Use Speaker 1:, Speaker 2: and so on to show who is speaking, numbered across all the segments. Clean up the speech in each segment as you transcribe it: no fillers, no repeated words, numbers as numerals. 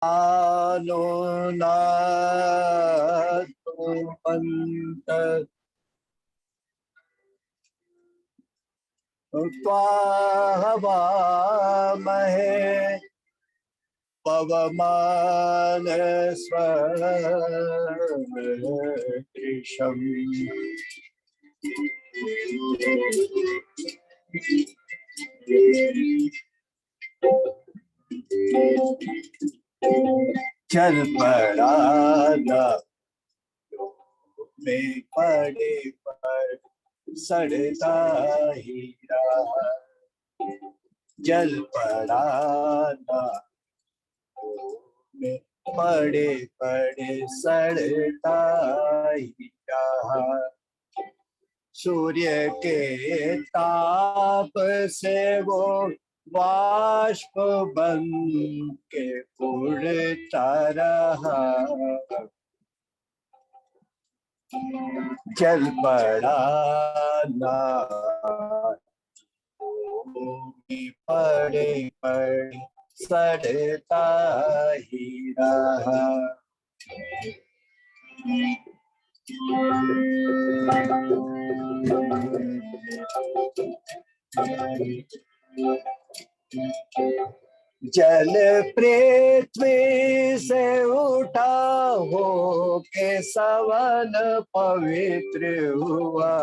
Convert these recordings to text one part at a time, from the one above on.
Speaker 1: आनो नातो पंत त्वाहवामहे पवमान स्वदृशम् चल पड़ा में पड़े पर सड़ता हीरा, जल पड़ा में पड़े पड़े सड़ता हीरा। सूर्य के ताप से वो बाष्प बन के उड़ता रहा, जल पड़ा ना पड़े पड़े सड़ता हीरा। जल पृथ्वी से उठा हो के सवन पवित्र हुआ,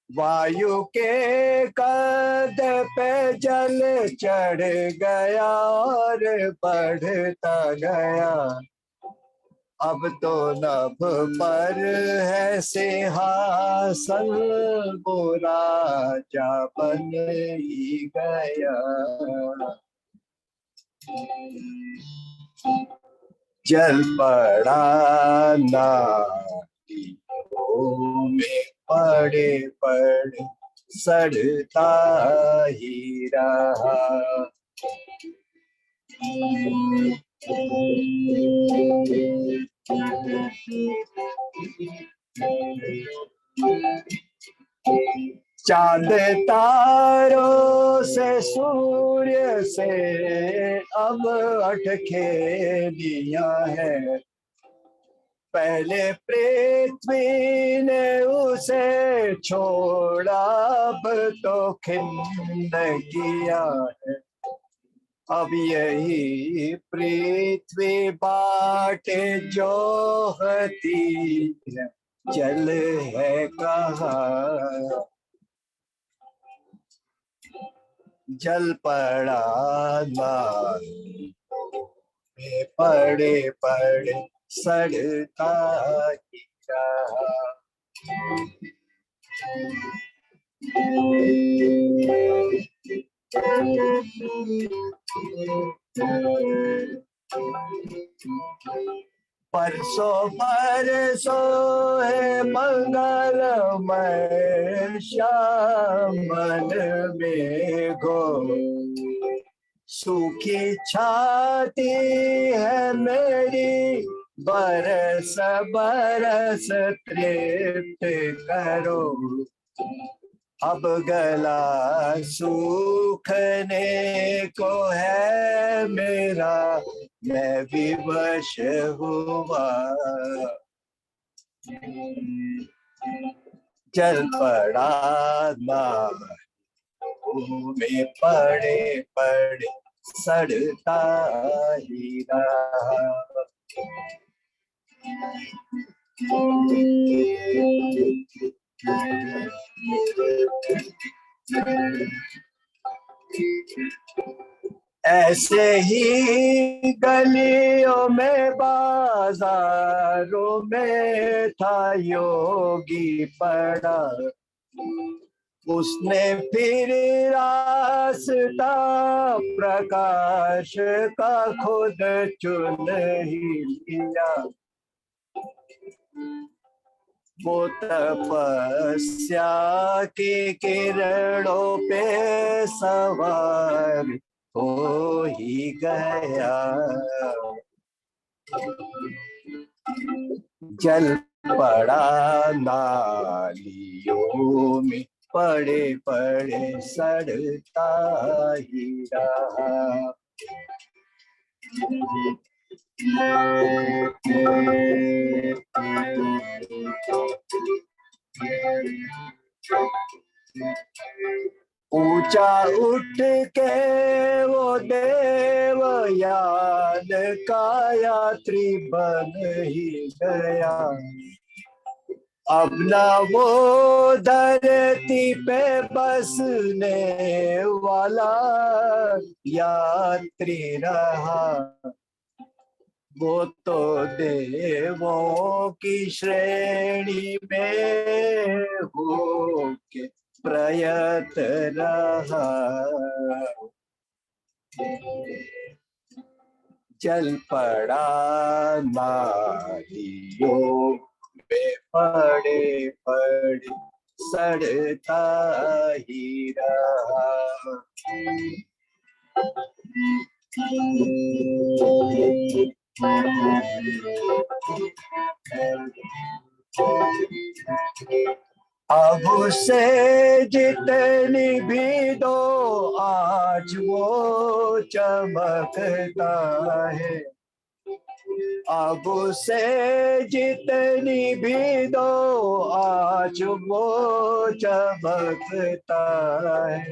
Speaker 1: वायु के कद पे जल चढ़ गया और बढ़ता गया। अब तो नभ पर है सिंहासन, वो राजा बन ही गया। जल पड़ा नालियों में पड़े पड़े सड़ता ही रहा। चांद तारों से सूर्य से अब अटखेलियां है, पहले पृथ्वी ने उसे छोड़ा अब तो खिन्न किया है। अब यही पृथ्वी बाटे जो हती है, जल है कहाँ। जल पड़ा नाली में पड़े पड़े सड़ता ही रहा। परसों परसों है मंगलमय श्याम मन में गो, सूखी छाती है मेरी बरस बरस तृप्त करो। अब गला सूखने को है मेरा, मैं विवश हुआ। जल पड़ा नालियों में पड़े पड़े सड़ता ही रहा। ऐसे ही गलियों में बाजारों में था योगी पड़ा, उसने फिर रास्ता प्रकाश का खुद चुन ही लिया। वो तपस्या की किरणों पे सवार हो ही गया। जल पड़ा नालियों में पड़े पड़े सड़ता ही रहा। ऊंचा उठ के वो देव यान का यात्री बन ही गया। अब न वो धरती पे बसने वाला यात्री रहा, वो तो देवों की श्रेणी में होके प्रयत रहा। चल पड़ा नालियों में पड़े पड़े सड़ता ही रहा। अब उसे जितनी भी दो आज वो चमकता है। अब उसे जितनी भी दो आज वो चमकता है।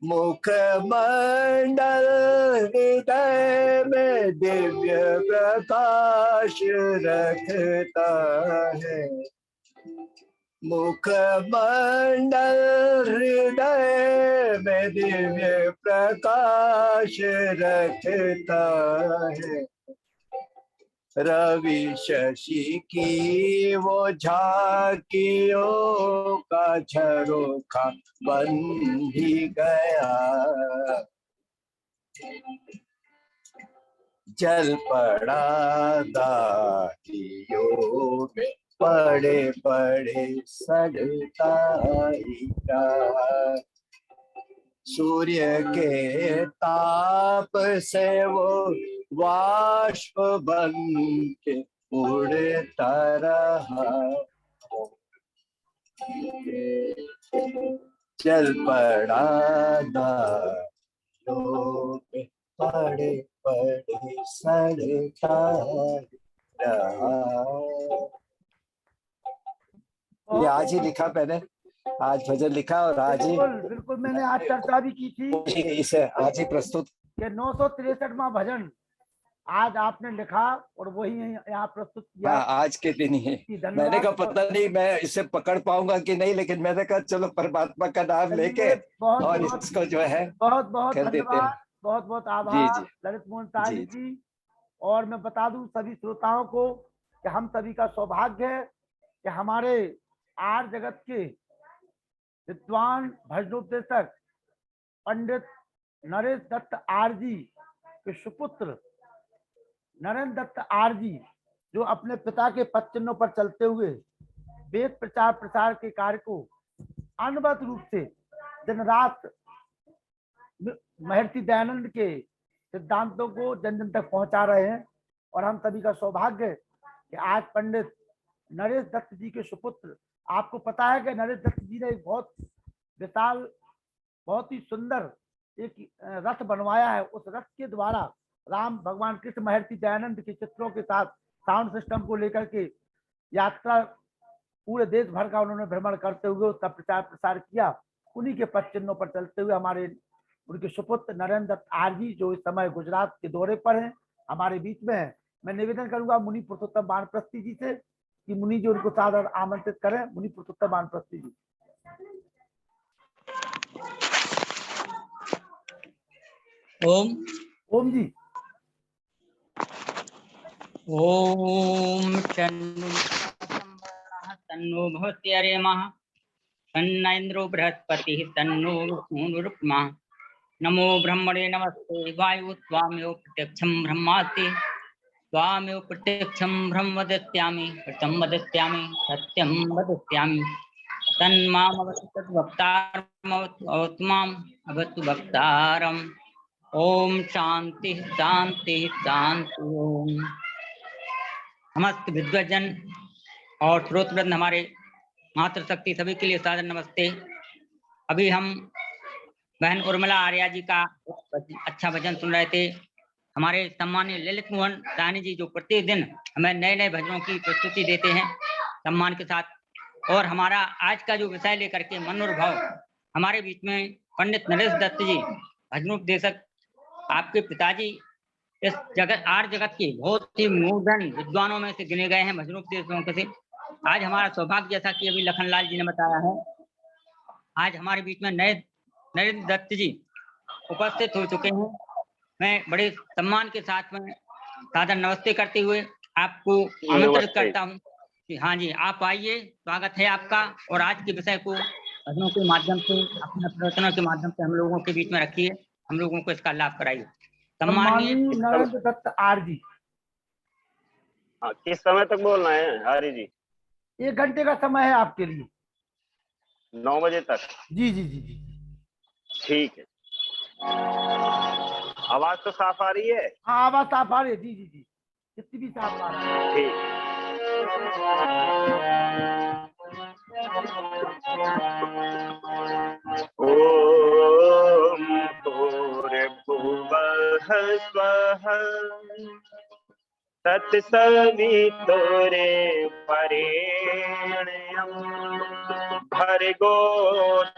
Speaker 1: मुखमंडल हृदय में दिव्य प्रकाश रखता है। मुखमंडल हृदय में दिव्य प्रकाश रखता है। रवि शशि की वो झांकियों का झरोखा बन भी गया। जल पड़ा दाहियों में पड़े पड़े सड़ता ही रहा। सूर्य के ताप से वो वाष्प बन के उड़ता रहा। चल पड़ा दाहियों में पड़े पड़े सड़ता रहा। ये आज ही लिखा मैंने, आज भजन लिखा और आज ही
Speaker 2: बिल्कुल मैंने आज चर्चा भी की थी
Speaker 1: इसे आज ही प्रस्तुत
Speaker 2: कि 963वां भजन आज आपने लिखा और वही यहाँ प्रस्तुत किया।
Speaker 1: हाँ, आज के दिन ही। मैंने कहा पता नहीं मैं इसे पकड़ पाऊंगा कि नहीं, लेकिन मैंने कहा चलो परमात्मा का नाम लेके और इसको जो है
Speaker 2: बहुत बहुत
Speaker 1: कर देते हैं।
Speaker 2: धन्यवाद, बहुत बहुत आभार ललित मोहन शाह जी। और मैं बता दूं सभी श्रोताओं को कि हम सभी का सौभाग्य है कि हमारे आर जगत के विद्वान भजनोपदेशक पंडित नरेश दत्त आर जी के सुपुत्र नरेंद्र दत्त आर जी, जो अपने पिता के पद चिन्हों पर चलते हुए वेद प्रचार प्रसार के कार्य को अनवरत रूप से दिन रात महर्षि दयानंद के सिद्धांतों को जन जन तक पहुंचा रहे हैं। और हम सभी का सौभाग्य है कि आज पंडित नरेश दत्त जी के सुपुत्र, आपको पता है कि नरेश दत्त जी ने एक बहुत विशाल, बहुत ही सुंदर एक रथ बनवाया है। उस रथ के द्वारा राम भगवान कृष्ण महर्षि दयानंद के चित्रों के साथ साउंड सिस्टम को लेकर के यात्रा पूरे देश भर का उन्होंने भ्रमण करते हुए उसका प्रचार प्रसार किया। उन्हीं के पद चिन्हों पर चलते हुए हमारे उनके सुपुत्र नरेंद्र दत्त आर जी, जो इस समय गुजरात के दौरे पर हैं, हमारे बीच में है। मैं निवेदन करूंगा मुनि पुरुषोत्तम वानप्रस्थी जी से कि मुनि जी उनको सादर आमंत्रित करें। मुनि पुरुषोत्तम वानप्रस्थी जी।
Speaker 3: ओम
Speaker 2: ओम जी।
Speaker 3: ओम तन्नो भवत्यरेमः तन्न इन्द्रो बृहस्पतिः तन्नो विष्णुरुक्मा। नमो ब्रह्मणे नमस्ते वायु त्वामेव प्रत्यक्षं ब्रह्मास्मि त्वामेव प्रत्यक्षं ब्रह्म वदिष्यामि कृतं वदिष्यामि सत्यं वदिष्यामि तन्मामवतु तद्वक्तारमवतु माम् अवतु वक्तारम्। ओम शांति शांति शांति। ओम नमस्ते विद्वजन और श्रोतवृंद, हमारे मातृशक्ति सभी के लिए सादर नमस्ते। अभी हम बहन उर्मिला आर्या जी का अच्छा भजन सुन रहे थे। हमारे सम्मानीय ललित मोहन रानी जी जो प्रतिदिन हमें नए नए भजनों की प्रस्तुति देते हैं सम्मान के साथ। और हमारा आज का जो विषय लेकर के मनोरभाव, हमारे बीच में पंडित नरेश दत्त जी भजनोपदेशक, आपके पिताजी इस जगत आर जगत के बहुत ही मूर्धन विद्वानों में से गिने गए हैं भजनोपदेशकों से। आज हमारा सौभाग्य, जैसा कि अभी लखनलाल जी ने बताया है, आज हमारे बीच में नरेश दत्त जी उपस्थित हो चुके हैं। मैं बड़े सम्मान के साथ में सादर नमस्ते करते हुए आपको आमंत्रित करता हूँ कि हाँ जी, आप आइए, स्वागत है आपका। और आज के विषय को भजनों के माध्यम से, अपने प्रवचनों के माध्यम से हम लोगों के बीच में रखिए, हम लोगों को इसका लाभ कराइए। सम्मानीय
Speaker 2: नरेंद्र दत्त आर जी।
Speaker 4: हाँ, किस समय तक बोलना है हरी जी?
Speaker 2: 1 घंटे का समय है आपके लिए।
Speaker 4: 9 बजे तक?
Speaker 2: जी जी जी जी।
Speaker 4: ठीक है। आवाज तो साफ आ रही है?
Speaker 2: हाँ, आवाज साफ आ रही है। जी जी जी, कितनी भी साफ आ रही है।
Speaker 4: ठीक। ओम भूर्भुवः स्वः तत्सवितुरे वरेण्यं भर्गो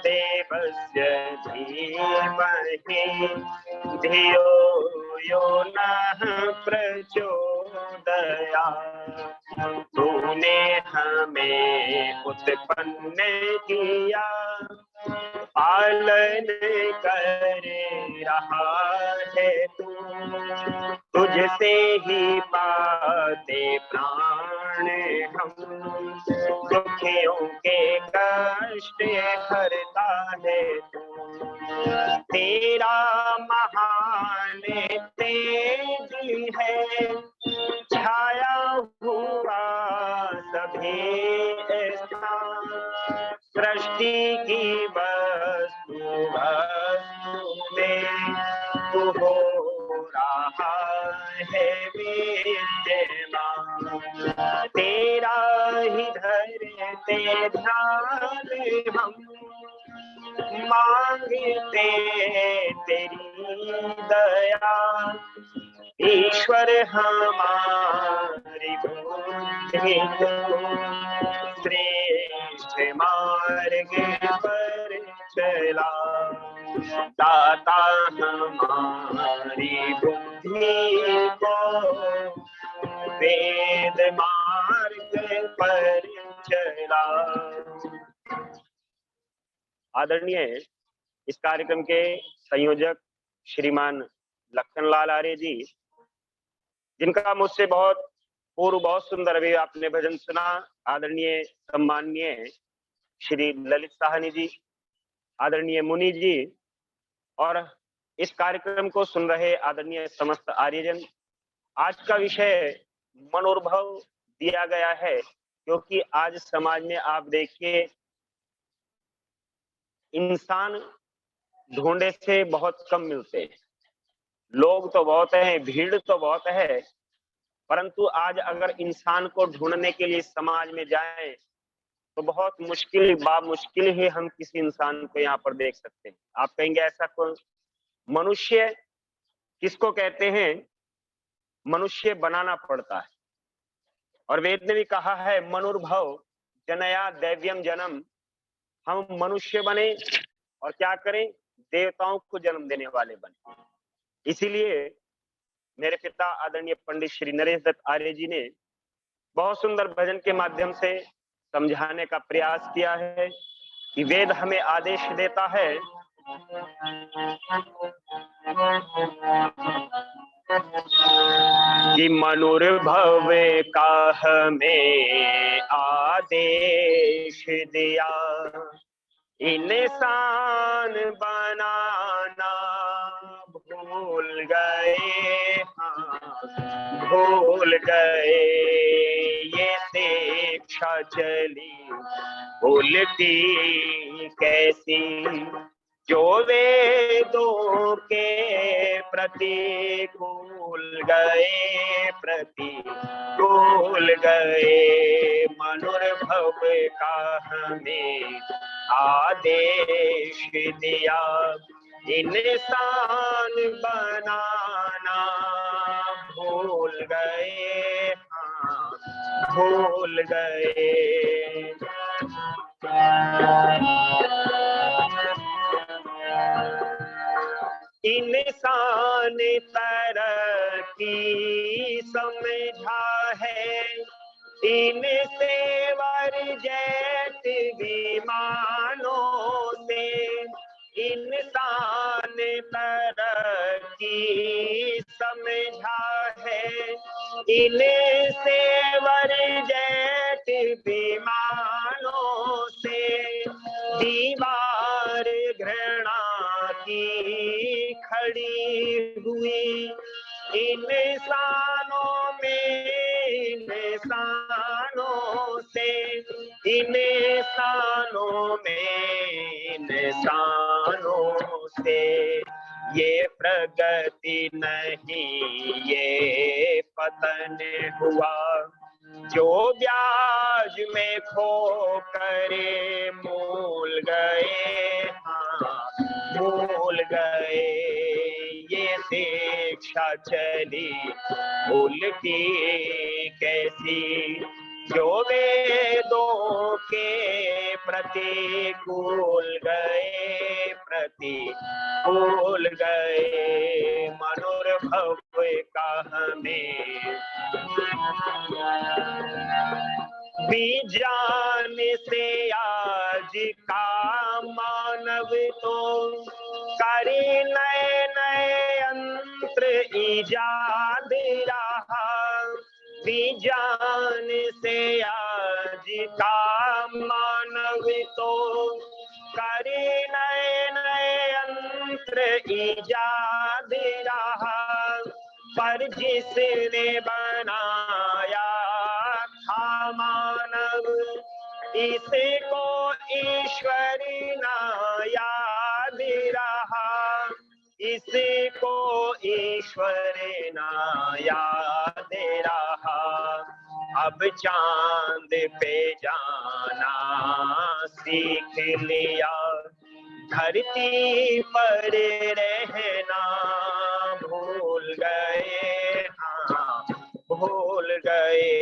Speaker 4: देवस्य धीमहि धियो यो नः प्रचोदयात्। तूने हमें उत्पन्न किया, पालन कर रहा है तू, तुझसे ही पाते प्राण हम, दुखियों के कष्ट हरता है तू। तेरा महान तेज है छाया हुआ सभी स्थान, सृष्टि की वस्तु में तू हो रहा है विद्यमान। तेरा ही धरते ध्यान हम, मांगते तेरी दया। ईश्वर हमारी बुद्धि को श्रेष्ठ मार्ग पर चला, दाता हमारी बुद्धि को वेद मार्ग पर चला। आदरणीय इस कार्यक्रम के संयोजक श्रीमान लखनलाल आर्य जी, जिनका मुझसे बहुत पूर्व बहुत सुंदर अभी आपने भजन सुना, आदरणीय सम्माननीय श्री ललित साहनी जी, आदरणीय मुनि जी, और इस कार्यक्रम को सुन रहे आदरणीय समस्त आर्यजन। आज का विषय मनोरभाव दिया गया है, क्योंकि आज समाज में आप देखिए, इंसान ढूंढे से बहुत कम मिलते हैं। लोग तो बहुत हैं, भीड़ तो बहुत है, परंतु आज अगर इंसान को ढूंढने के लिए समाज में जाएं तो बहुत मुश्किल ही हम किसी इंसान को यहाँ पर देख सकते हैं। आप कहेंगे ऐसा कौन? मनुष्य किसको कहते हैं? मनुष्य बनाना पड़ता है। और वेद ने भी कहा है, मनुर्भव जनया दैव्यम जन्म। हम मनुष्य बने और क्या करें? देवताओं को जन्म देने वाले बने। इसीलिए मेरे पिता आदरणीय पंडित श्री नरेश दत्त आर्य जी ने बहुत सुंदर भजन के माध्यम से समझाने का प्रयास किया है कि वेद हमें आदेश देता है कि मनुर्भव का हमें आदेश दिया, इंसान बनाना भूल गए, हाँ भूल गए। ये शिक्षा चली उल्टी कैसी, जो वेदों के प्रतिकूल गए। मनुर्भव का हमें आदेश दिया, इंसान बनाना भूल गए, हाँ भूल गए। इंसान तरक्की समझा है, इनसे वर्जेट विमानों से। इंसान तरक्की समझा है, इनसे वर्जेट विमानों से। दीवार घृणा की खड़ी हुई इंसानों में, इंसानों से। इंसानों में, इंसानों से। ये प्रगति नहीं ये पतन हुआ, जो ब्याज में खो करे मूल गए, हाँ भूल गए। ये शिक्षा चली उल्टी कैसी, जो वेदों के प्रतिकूल गए, प्रतिकूल गए। मनोरभव का हमें विज्ञान से आज का मानव तो करे नए नए यंत्र इजाद रहा। विज्ञान से आज का मानव तो करे नए नए यंत्र इजाद रहा। पर जिसने बनाया था मानव, इसको ईश्वर ना याद रहा, इसको ईश्वर ना याद रहा। अब चांद पे जाना सीख लिया, धरती पर रहना भूल गए, हाँ भूल गए।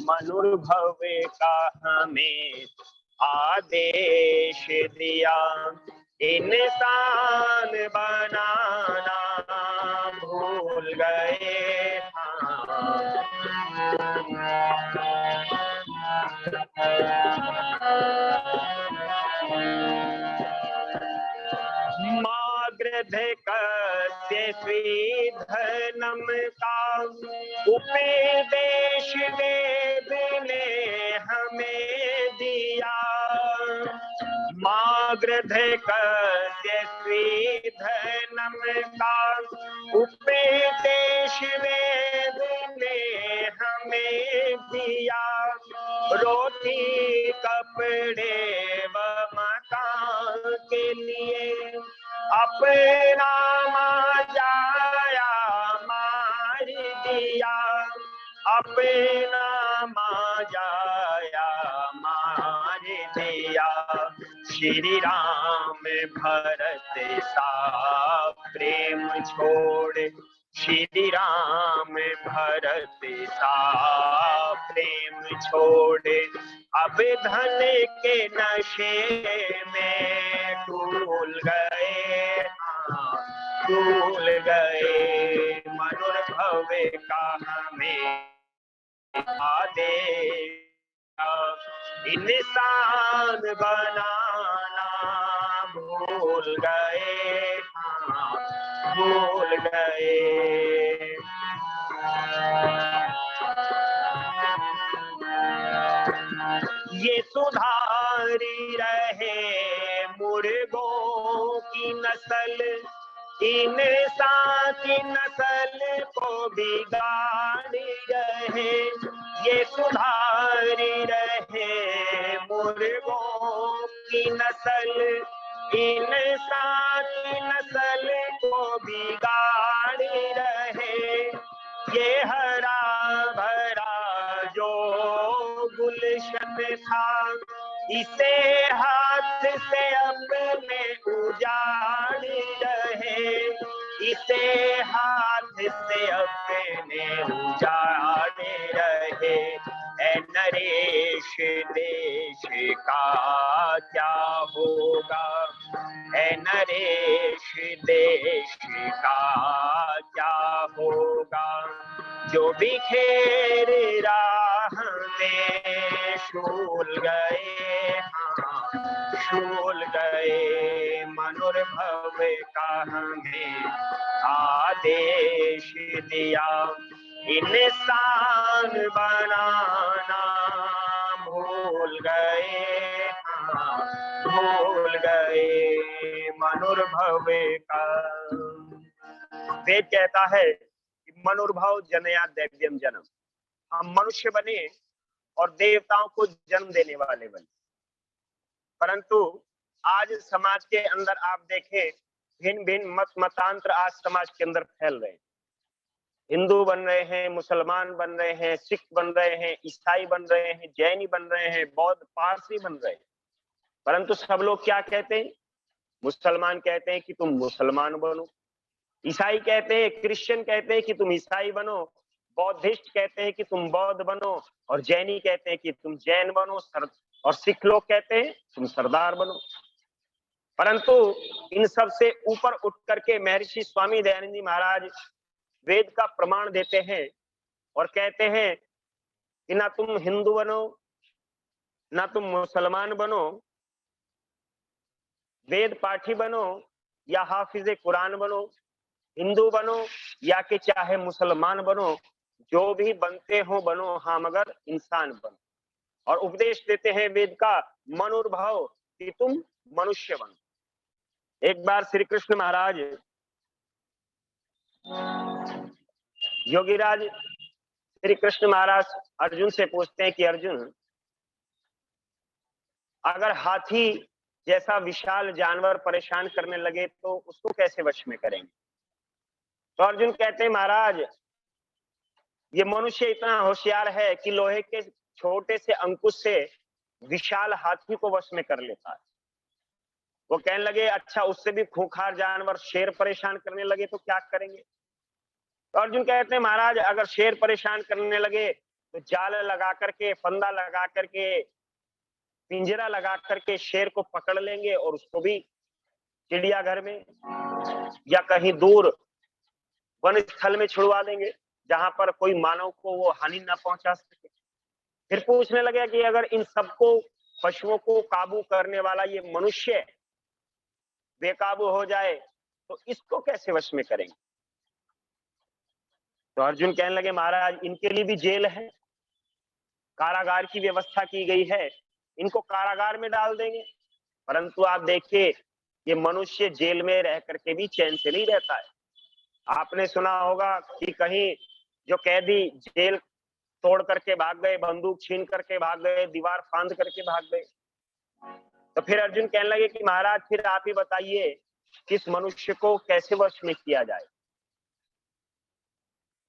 Speaker 4: मनुर्भव का हमें आदेश दिया, इंसान बनाना भूल गए, हाँ। मागृधकस्य श्रीधनम का उपदेश वेद ने हमें दिया। मागृधकस्य श्रीधनम का उपदेश वेद ने हमें दिया। रोटी कपड़े व मकान के लिए अपना माजाया मार दिया, अपना माजाया मार दिया। श्री राम भरत सा प्रेम छोड़, श्री राम भरत सा प्रेम छोड़। अब धन के नशे में डूल गए, हाँ डूल गए। मनुर्भव का हमें आदेश, इंसान बनाना भूल गए, हाँ भूल गए। ये सुधारी रहे मुर्गों की नस्ल, इंसान की नस्ल को बिगाड़ रहे। ये सुधारी रहे मुर्गों की नस्ल, इंसान की नस्ल को बिगाड़ रहे। ये हरा भरा जो गुलशन था, इसे हाथ से अपने उजाड़ रहे, इसे हाथ से अपने उजाड़ रहे। ऐ नरेश देश का क्या होगा, ऐ नरेश देश का क्या होगा, जो बिखेर राह में शूल गए, शूल गए, मनुर्भव का हमें आदेश दिया, इंसान बनाना भूल गए, भूल गए, मनुर्भव का। वेद कहता है कि मनुर्भव जनया दैव्यम जन्म, हम मनुष्य बने और देवताओं को जन्म देने वाले बने। परंतु आज समाज के अंदर आप देखें, भिन्न भिन्न मत मतांतर आज समाज के अंदर फैल रहे हैं। हिंदू बन रहे हैं, मुसलमान बन रहे हैं, सिख बन रहे हैं, ईसाई बन रहे हैं, जैनी बन रहे हैं, बौद्ध पारसी बन रहे हैं। परंतु सब लोग क्या कहते हैं? मुसलमान कहते हैं कि तुम मुसलमान बनो, ईसाई कहते हैं, क्रिश्चियन कहते हैं कि तुम ईसाई बनो, बौद्धिस्ट कहते हैं कि तुम बौद्ध बनो, और जैनी कहते हैं कि तुम जैन बनो, और सिख लोग कहते हैं तुम सरदार बनो। परंतु इन सब से ऊपर उठ करके महर्षि स्वामी दयानंद जी महाराज वेद का प्रमाण देते हैं और कहते हैं कि ना तुम हिंदू बनो, ना तुम मुसलमान बनो, वेद पाठी बनो या हाफिज कुरान बनो, हिंदू बनो या कि चाहे मुसलमान बनो, जो भी बनते हो बनो, हाँ मगर इंसान बनो। और उपदेश देते हैं वेद का मनुर्भव कि तुम मनुष्य बनो। एक बार श्री कृष्ण महाराज योगीराज श्री कृष्ण महाराज अर्जुन से पूछते हैं कि अर्जुन, अगर हाथी जैसा विशाल जानवर परेशान करने लगे तो उसको कैसे वश में करेंगे? तो अर्जुन कहते हैं महाराज, ये मनुष्य इतना होशियार है कि लोहे के छोटे से अंकुश से विशाल हाथी को वश में कर लेता है। वो कहने लगे अच्छा, उससे भी खूंखार जानवर शेर परेशान करने लगे तो क्या करेंगे? तो अर्जुन कहते हैं महाराज, अगर शेर परेशान करने लगे तो जाल लगा करके, फंदा लगा करके, पिंजरा लगा करके शेर को पकड़ लेंगे और उसको भी चिड़ियाघर में या कहीं दूर वन स्थल में छुड़वा देंगे जहां पर कोई मानव को वो हानि ना पहुंचा सके। फिर पूछने लगे कि अगर इन सबको पशुओं को काबू करने वाला ये मनुष्य बेकाबू हो जाए तो इसको कैसे वश में करेंगे? तो अर्जुन कहने लगे महाराज, इनके लिए भी जेल है, कारागार की व्यवस्था की गई है, इनको कारागार में डाल देंगे। परंतु आप देखिए, ये मनुष्य जेल में रह करके भी चैन से नहीं रहता है। आपने सुना होगा कि कहीं जो कैदी जेल तोड़ करके भाग गए, बंदूक छीन करके भाग गए, दीवार फांद करके भाग गए। तो फिर अर्जुन कहने लगे कि महाराज, फिर आप ही बताइए किस मनुष्य को कैसे वश में किया जाए?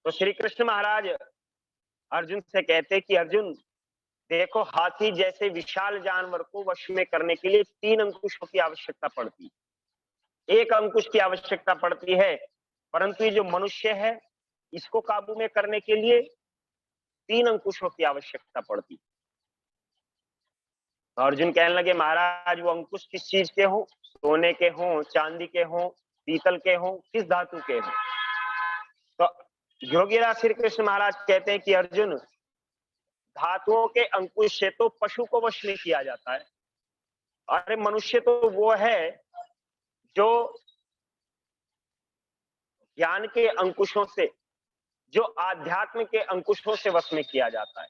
Speaker 4: तो श्री कृष्ण महाराज अर्जुन से कहते कि अर्जुन देखो, हाथी जैसे विशाल जानवर को वश में करने के लिए 3 अंकुशों की आवश्यकता पड़ती है, 1 अंकुश की आवश्यकता पड़ती है। परंतु ये जो मनुष्य है, इसको काबू में करने के लिए 3 अंकुशों की आवश्यकता पड़ती है। तो अर्जुन कहने लगे महाराज, वो अंकुश किस चीज के हों? सोने के हों, चांदी के हों, पीतल के हों, किस धातु के हों? तो योगीराज श्री कृष्ण महाराज कहते हैं कि अर्जुन, धातुओं के अंकुश से तो पशु को वश में किया जाता है, अरे मनुष्य तो वो है जो ज्ञान के अंकुशों से, जो आध्यात्म के अंकुशों से वश में किया जाता है।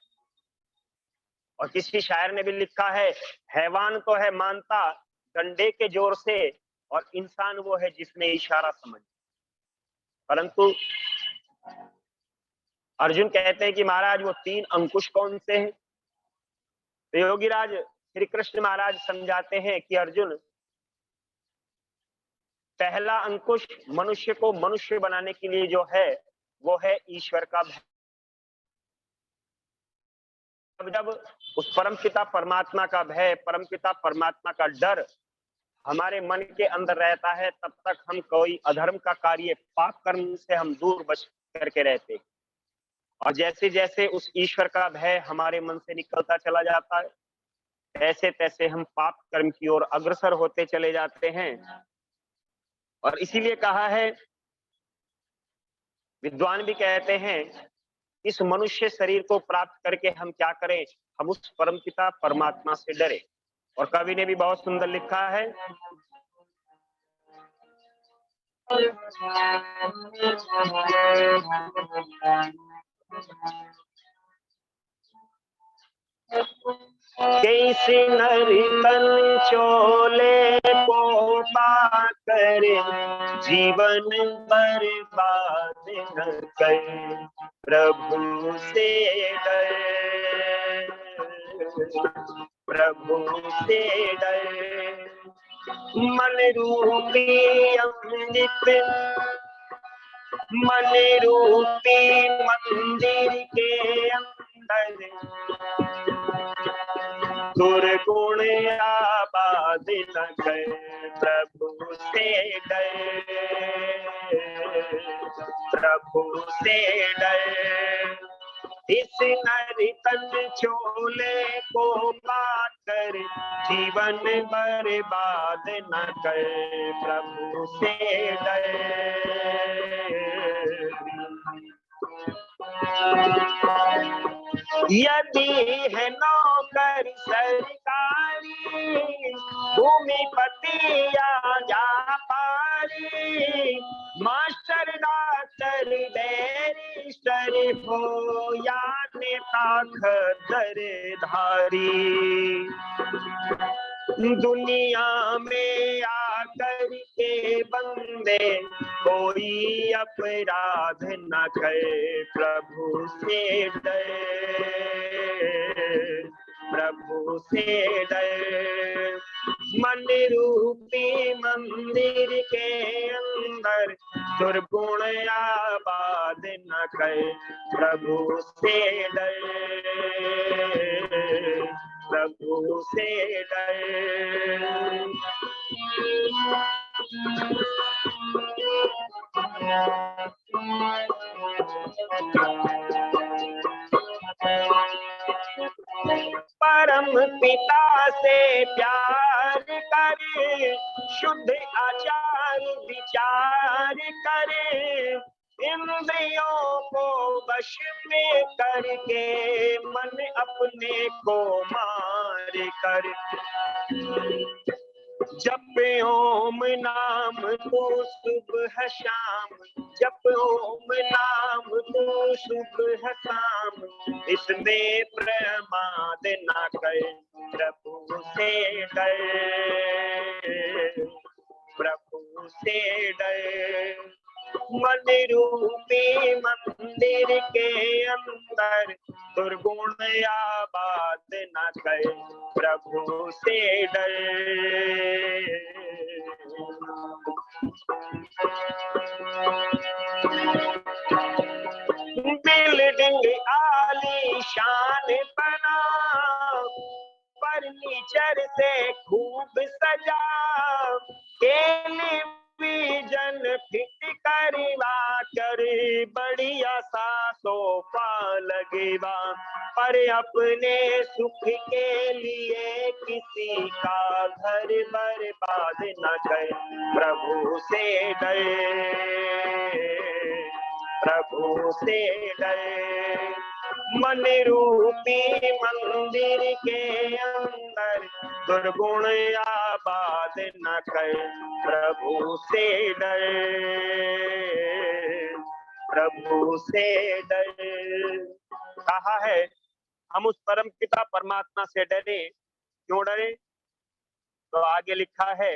Speaker 4: और किसी शायर ने भी लिखा है, हैवान तो है मानता डंडे के जोर से, और इंसान वो है जिसमें इशारा समझ। परंतु अर्जुन कहते हैं कि महाराज वो 3 अंकुश कौन से हैं? तो योगीराज श्री कृष्ण महाराज समझाते हैं कि अर्जुन, पहला अंकुश मनुष्य को मनुष्य बनाने के लिए जो है वो है ईश्वर का भय। जब उस परमपिता परमात्मा का भय, परमपिता परमात्मा का डर हमारे मन के अंदर रहता है, तब तक हम कोई अधर्म का कार्य, पाप कर्म से हम दूर बच करके रहते। और जैसे जैसे उस ईश्वर का भय हमारे मन से निकलता चला जाता है, तैसे तैसे हम पाप कर्म की ओर अग्रसर होते चले जाते हैं। और इसीलिए कहा है, विद्वान भी कहते हैं, इस मनुष्य शरीर को प्राप्त करके हम क्या करें, हम उस परमपिता परमात्मा से डरे। और कवि ने भी बहुत सुंदर लिखा है, कैसे नर तन चोले को पाकर जीवन बर्बाद न कर, प्रभु से डर, प्रभु से डर। मन रूपी अमृत, मन रूपी मंदिर के अंदर दुर्गुण आबाद न कर, प्रभु से डर, प्रभु से डर। इस नर तन चोले को पाकर जीवन बर्बाद न कर, प्रभु से डर। यदि है नौकर सरकारी, भूमिपति या व्यापारी, मास्टर डॉक्टर बैरिस्टर हो या नेता खदरधारी, दुनिया में आकर के बंदे कोई अपराध न करे, प्रभु से डर, प्रभु से डर। मन रूपी मंदिर के अंदर दुर्गुण आबाद न करे, प्रभु से डर, प्रभु से डर। परम पिता से प्यार करे, शुद्ध आचार विचार करे, इंद्रियों को वश में करके मन अपने को मार कर। जप ओम नाम तो सुबह शाम, जप ओम नाम तो सुबह शाम, इसमें प्रमाद ना कर, प्रभु से डर, प्रभु से डर। मन रूपी मंदिर के अंदर दुर्गुण आबाद न कर, प्रभु से डर। बिल्डिंग आलीशान बना, फर्नीचर से खूब सजा, टेलीविजन फिट करवा कर बढ़िया सा सोफा लगेवा, पर अपने सुख के लिए किसी का घर बर्बाद न कर, प्रभु से डर, प्रभु से डर। मन रूपी मंदिर के अंदर दुर्गुण आबाद न कर, प्रभु से डर, प्रभु से डर। कहा है हम उस परम पिता परमात्मा से डरे। क्यों डरे? तो आगे लिखा है,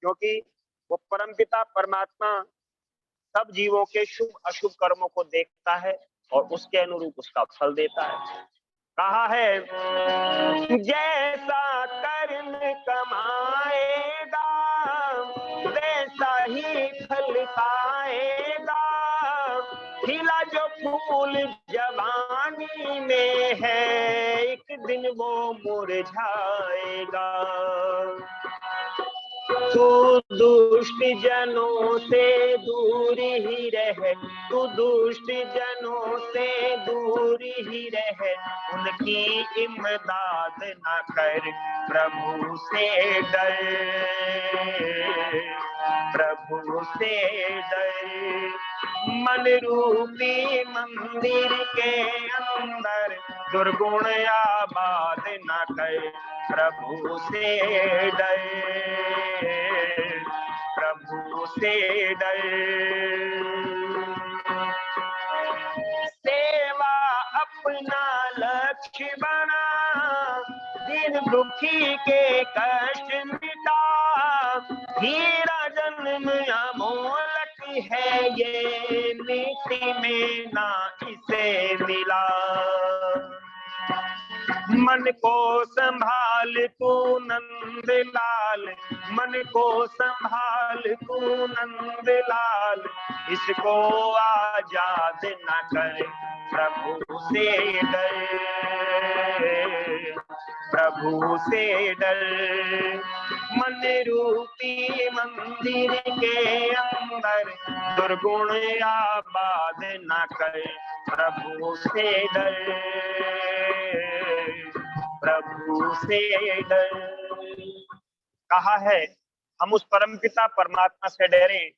Speaker 4: क्योंकि वो परम पिता परमात्मा सब जीवों के शुभ अशुभ कर्मों को देखता है और उसके अनुरूप उसका फल देता है। कहा है जैसा कर्म कमाएगा वैसा ही फल पाएगा, खिला जो फूल जवानी में है, एक दिन वो मुरझाएगा। तू दुष्ट जनों से दूर ही रह, तू दुष्ट जनों से दूर ही रह, उनकी इमदाद न कर, प्रभु से डर, प्रभु से डर। मन रूपी मंदिर के अंदर दुर्गुण आबाद न कर, प्रभु से डर, प्रभु से डर। सेवा अपना लक्ष्य बना, दिन दुखी के कष्ट मिटा, हीरा जन्म अमोलक है ये, मिट्टी में ना इसे मिला। मन को संभाल तू नंदलाल, मन को संभाल तू नंदलाल, इसको आजाद न कर, प्रभु से डर, प्रभु से डर। मन रूपी मंदिर के अंदर दुर्गुण आबाद न कर, प्रभु से डर, प्रभु से डर। कहा है हम उस परमपिता परमात्मा से डरें,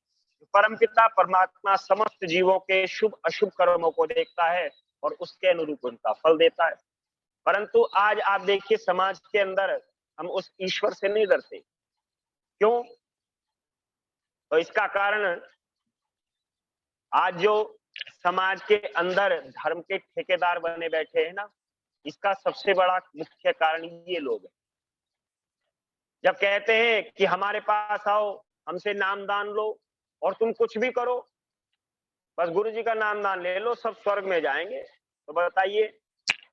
Speaker 4: परमपिता परमात्मा समस्त जीवों के शुभ अशुभ कर्मों को देखता है और उसके अनुरूप उनका फल देता है। परंतु आज आप देखिए समाज के अंदर हम उस ईश्वर से नहीं डरते। क्यों? तो इसका कारण आज जो समाज के अंदर धर्म के ठेकेदार बने बैठे हैं ना, इसका सबसे बड़ा मुख्य कारण ये लोग हैं। जब कहते हैं कि हमारे पास आओ, हमसे नामदान लो और तुम कुछ भी करो, बस गुरु जी का नामदान ले लो, सब स्वर्ग में जाएंगे, तो बताइए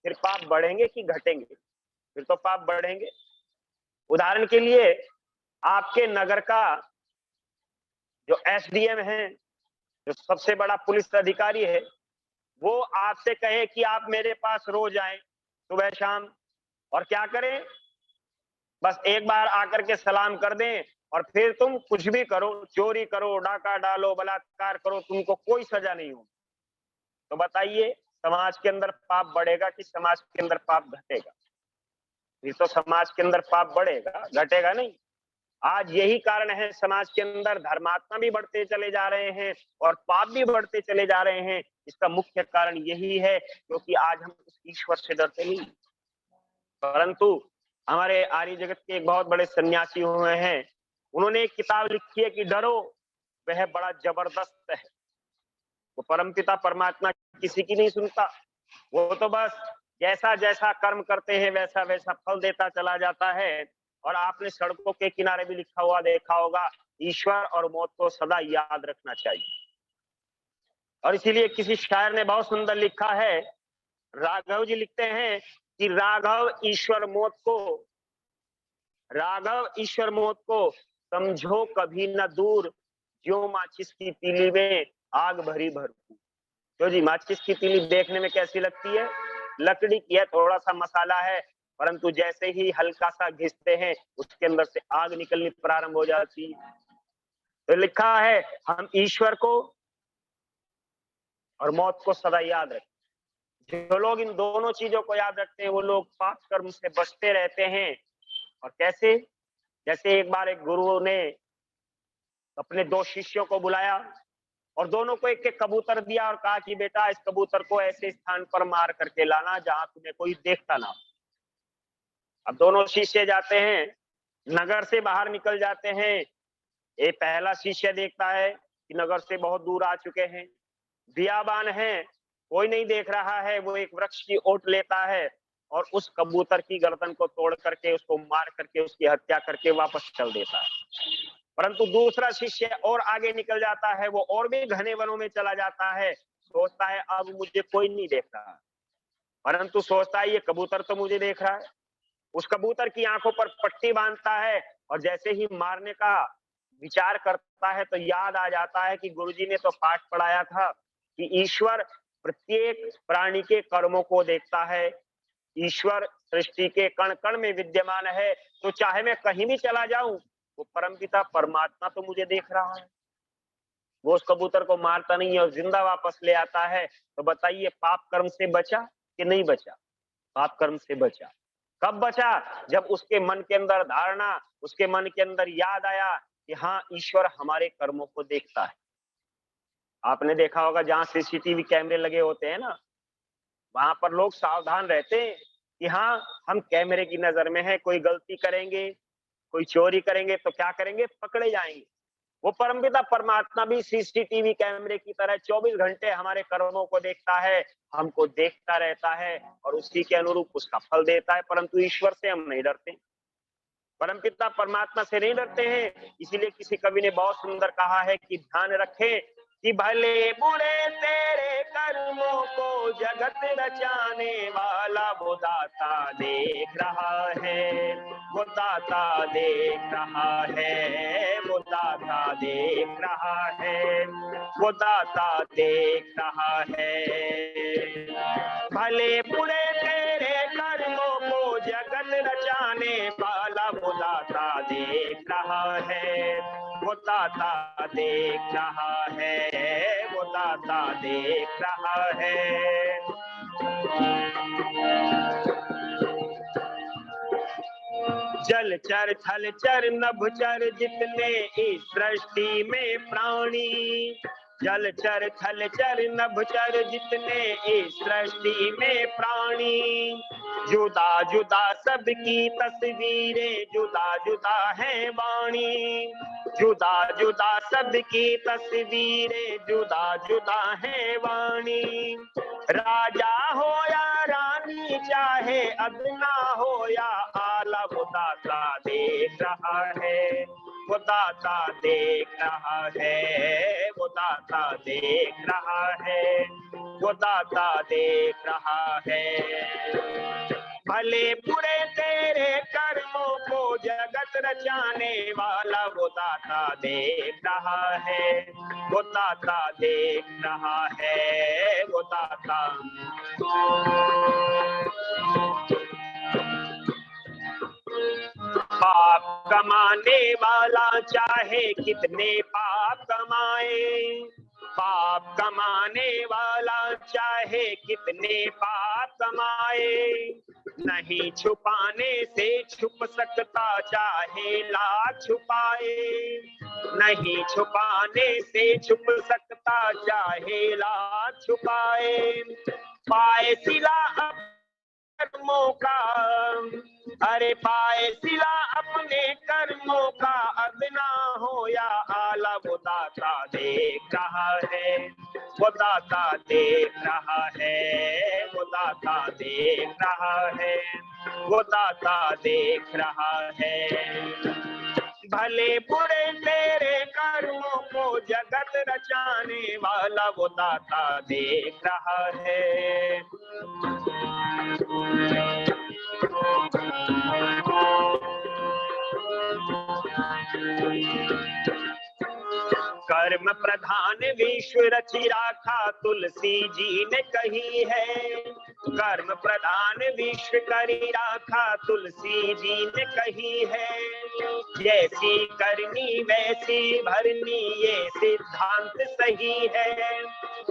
Speaker 4: फिर पाप बढ़ेंगे कि घटेंगे? फिर तो पाप बढ़ेंगे। उदाहरण के लिए आपके नगर का जो एसडीएम है, जो सबसे बड़ा पुलिस अधिकारी है, वो आपसे कहे कि आप मेरे पास रोज आए सुबह शाम, और क्या करें, बस एक बार आकर के सलाम कर दें और फिर तुम कुछ भी करो, चोरी करो, डाका डालो, बलात्कार करो, तुमको कोई सजा नहीं होगी। तो बताइए समाज के अंदर पाप बढ़ेगा कि समाज के अंदर पाप घटेगा? ये तो समाज के अंदर पाप बढ़ेगा, घटेगा नहीं। आज यही कारण है समाज के अंदर धर्मात्मा भी बढ़ते चले जा रहे हैं और पाप भी बढ़ते चले जा रहे हैं। इसका मुख्य कारण यही है क्योंकि आज हम उस ईश्वर से डरते नहीं। परंतु हमारे आर्य जगत के एक बहुत बड़े सन्यासी हुए हैं, उन्होंने एक किताब लिखी है कि डरो, वह बड़ा जबरदस्त है। वो परमपिता परमात्मा किसी की नहीं सुनता, वो तो बस जैसा जैसा कर्म करते हैं वैसा वैसा फल देता चला जाता है। और आपने सड़कों के किनारे भी लिखा हुआ देखा होगा, ईश्वर और मौत को सदा याद रखना चाहिए। और इसीलिए किसी शायर ने बहुत सुंदर लिखा है, राघव जी लिखते हैं कि राघव ईश्वर मौत को समझो कभी न दूर, जो माचिस की तीली में आग भरी भरपूर। तो जी माचिस की तीली देखने में कैसी लगती है? लकड़ी की है, थोड़ा सा मसाला है, परंतु जैसे ही हल्का सा घिसते हैं उसके अंदर से आग निकलनी प्रारंभ हो जाती है। तो लिखा है हम ईश्वर को और मौत को सदा याद रखें। जो लोग इन दोनों चीजों को याद रखते हैं वो लोग पाप कर्म से बचते रहते हैं। और कैसे? जैसे एक बार एक गुरु ने अपने दो शिष्यों को बुलाया और दोनों को एक एक कबूतर दिया और कहा कि बेटा इस कबूतर को ऐसे स्थान पर मार करके लाना जहां तुम्हें कोई देखता ना। अब दोनों शिष्य जाते हैं, नगर से बाहर निकल जाते हैं। ये पहला शिष्य देखता है कि नगर से बहुत दूर आ चुके हैं, बियाबान है, कोई नहीं देख रहा है। वो एक वृक्ष की ओट लेता है और उस कबूतर की गर्दन को तोड़ करके उसको मार करके उसकी हत्या करके वापस चल देता है। परंतु दूसरा शिष्य और आगे निकल जाता है, वो और भी घने वनों में चला जाता है, सोचता है अब मुझे कोई नहीं देख रहा, परंतु सोचता है ये कबूतर तो मुझे देख रहा है। उस कबूतर की आंखों पर पट्टी बांधता है और जैसे ही मारने का विचार करता है तो याद आ जाता है कि गुरुजी ने तो पाठ पढ़ाया था कि ईश्वर प्रत्येक प्राणी के कर्मों को देखता है। ईश्वर सृष्टि के कण कण में विद्यमान है, तो चाहे मैं कहीं भी चला जाऊं, वो परमपिता परमात्मा तो मुझे देख रहा है। वो उस कबूतर को मारता नहीं है और जिंदा वापस ले आता है। तो बताइए, पाप कर्म से बचा कि नहीं बचा? पाप कर्म से बचा। कब बचा? जब उसके मन के अंदर धारणा, उसके मन के अंदर याद आया कि हाँ, ईश्वर हमारे कर्मों को देखता है। आपने देखा होगा जहां सीसीटीवी कैमरे लगे होते हैं ना, वहां पर लोग सावधान रहते हैं कि हाँ, हम कैमरे की नजर में है, कोई गलती करेंगे, कोई चोरी करेंगे तो क्या करेंगे? पकड़े जाएंगे। वो परमपिता परमात्मा भी सीसीटीवी कैमरे की तरह 24 घंटे हमारे कर्मों को देखता है, हमको देखता रहता है और उसी के अनुरूप उसका फल देता है। परंतु ईश्वर से हम नहीं डरते, परमपिता परमात्मा से नहीं डरते हैं। इसीलिए किसी कवि ने बहुत सुंदर कहा है कि ध्यान रखें कि भले बुरे तेरे कर्मों को जगत रचाने वाला वो दाता देख रहा है, वो दाता देख रहा है, वो दाता देख रहा है, वो दाता देख रहा है। भले बुरे तेरे कर्मों को जगत रचाने वाला वो दाता देख रहा है, वो दाता देख रहा है, वो दाता देख रहा है। जलचर थलचर नभचर जितने इस सृष्टि में प्राणी, जलचर थलचर नभचर जितने इस सृष्टि में प्राणी, जुदा जुदा सबकी तस्वीरें, जुदा जुदा है वाणी, जुदा जुदा सबकी तस्वीरें, जुदा जुदा है वाणी। राजा हो या रानी, चाहे अदना हो या आला, वो दाता देख रहा है, वो दाता देख रहा है, वो दाता देख रहा है, वो दाता देख रहा है। भले बुरे तेरे कर्मों को जगत रचाने वाला वो दाता देख रहा है, वो दाता देख रहा है, वो दाता। पाप कमाने वाला चाहे कितने पाप कमाए, पाप कमाने वाला चाहे कितने पाप कमाए, नहीं छुपाने से छुप सकता चाहे लाख छुपाए, नहीं छुपाने से छुप सकता चाहे लाख छुपाए। पाए सिला कर्मों का, अरे पाए सिला अपने कर्मों का, अदना हो या आला, वो दाता देख रहा है, वो दाता देख रहा है, वो दाता देख रहा है, वो दाता देख रहा है। भले बुरे तेरे कर्मों को जगत रचाने वाला वो दाता देख रहा है। कर्म प्रधान विश्व रचि राखा तुलसी जी ने कही है, कर्म प्रधान विश्व करी राखा तुलसी जी ने कही है। जैसी करनी वैसी भरनी ये सिद्धांत सही है,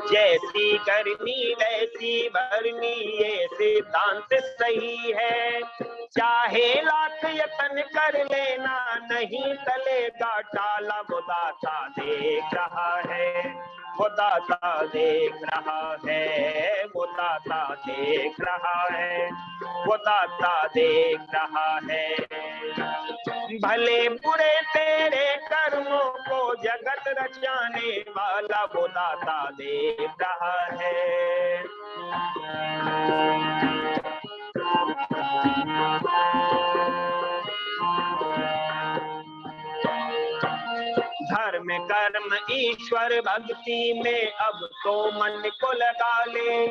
Speaker 4: जैसी करनी वैसी भरनी ये सिद्धांत सही है। चाहे लाख यतन कर लेना नहीं टलेगा टाला, वो दाता देख रहा है, वो दाता देख रहा है, वो दाता देख रहा है, वो दाता देख रहा है। भले बुरे तेरे कर्मों को जगत रचाने वाला वो दाता देख रहा है। धर्म कर्म ईश्वर भक्ति में अब तो मन को लगा ले,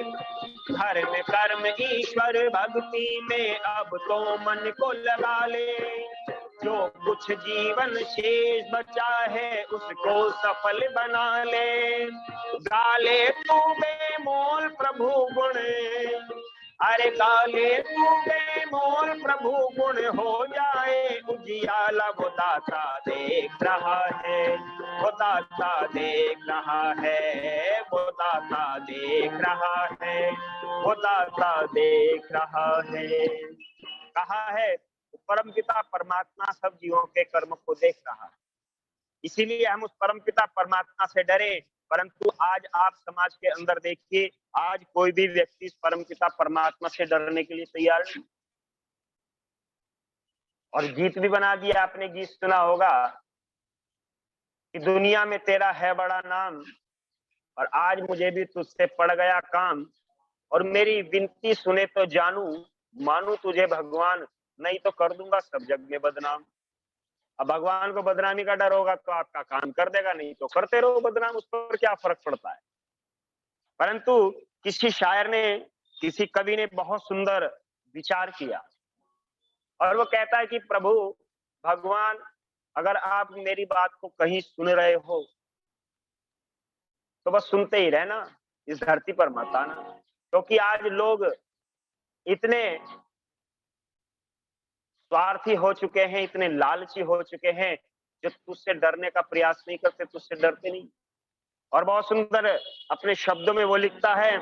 Speaker 4: धर्म कर्म ईश्वर भक्ति में अब तो मन को लगा ले। जो कुछ जीवन शेष बचा है उसको सफल बना ले, गा ले तू प्रभु गुण, अरे काले तूबे मोर प्रभु गुण हो जाए उजियाला, वो दाता देख रहा है, वो दाता देख रहा है, वो दाता देख रहा है, वो दाता देख रहा है। कहा है परमपिता परमात्मा सब जीवों के कर्म को देख रहा है, इसीलिए हम उस परमपिता परमात्मा से डरे। परंतु आज आप समाज के अंदर देखिए, आज कोई भी व्यक्ति इस परमपिता परमात्मा से डरने के लिए तैयार नहीं। और गीत भी बना दिया, आपने गीत सुना होगा कि दुनिया में तेरा है बड़ा नाम, और आज मुझे भी तुझसे पड़ गया काम, और मेरी विनती सुने तो जानू, मानू तुझे भगवान, नहीं तो कर दूंगा सब जग में बदनाम। अब भगवान को बदनामी का डर होगा तो आपका काम कर देगा, नहीं तो करते रहो बदनाम, उस पर क्या फर्क पड़ता है। परंतु किसी शायर ने, किसी कवि ने बहुत सुंदर विचार किया, और वो कहता है कि प्रभु भगवान, अगर आप मेरी बात को कहीं सुन रहे हो तो बस सुनते ही रहना, इस धरती पर मत आना। क्योंकि आज लोग इतने स्वार्थी हो चुके हैं, इतने लालची हो चुके हैं, जो तुझसे डरने का प्रयास नहीं करते, तुझसे डरते नहीं। और बहुत सुंदर अपने शब्दों में वो लिखता है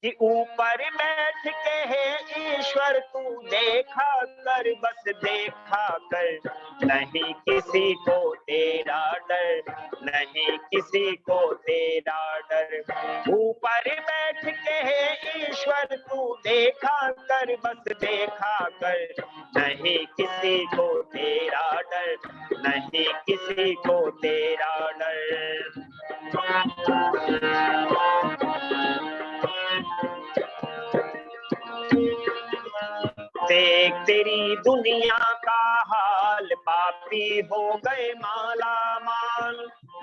Speaker 4: कि ऊपर बैठ के है ईश्वर तू देखा कर, बस देखा कर, नहीं किसी को तेरा डर, नहीं किसी को तेरा डर। ऊपर बैठ के है ईश्वर तू देखा कर, बस देखा कर, नहीं किसी को तेरा डर, नहीं किसी को तेरा डर। देख तेरी दुनिया का हाल, पापी हो गए माला माल,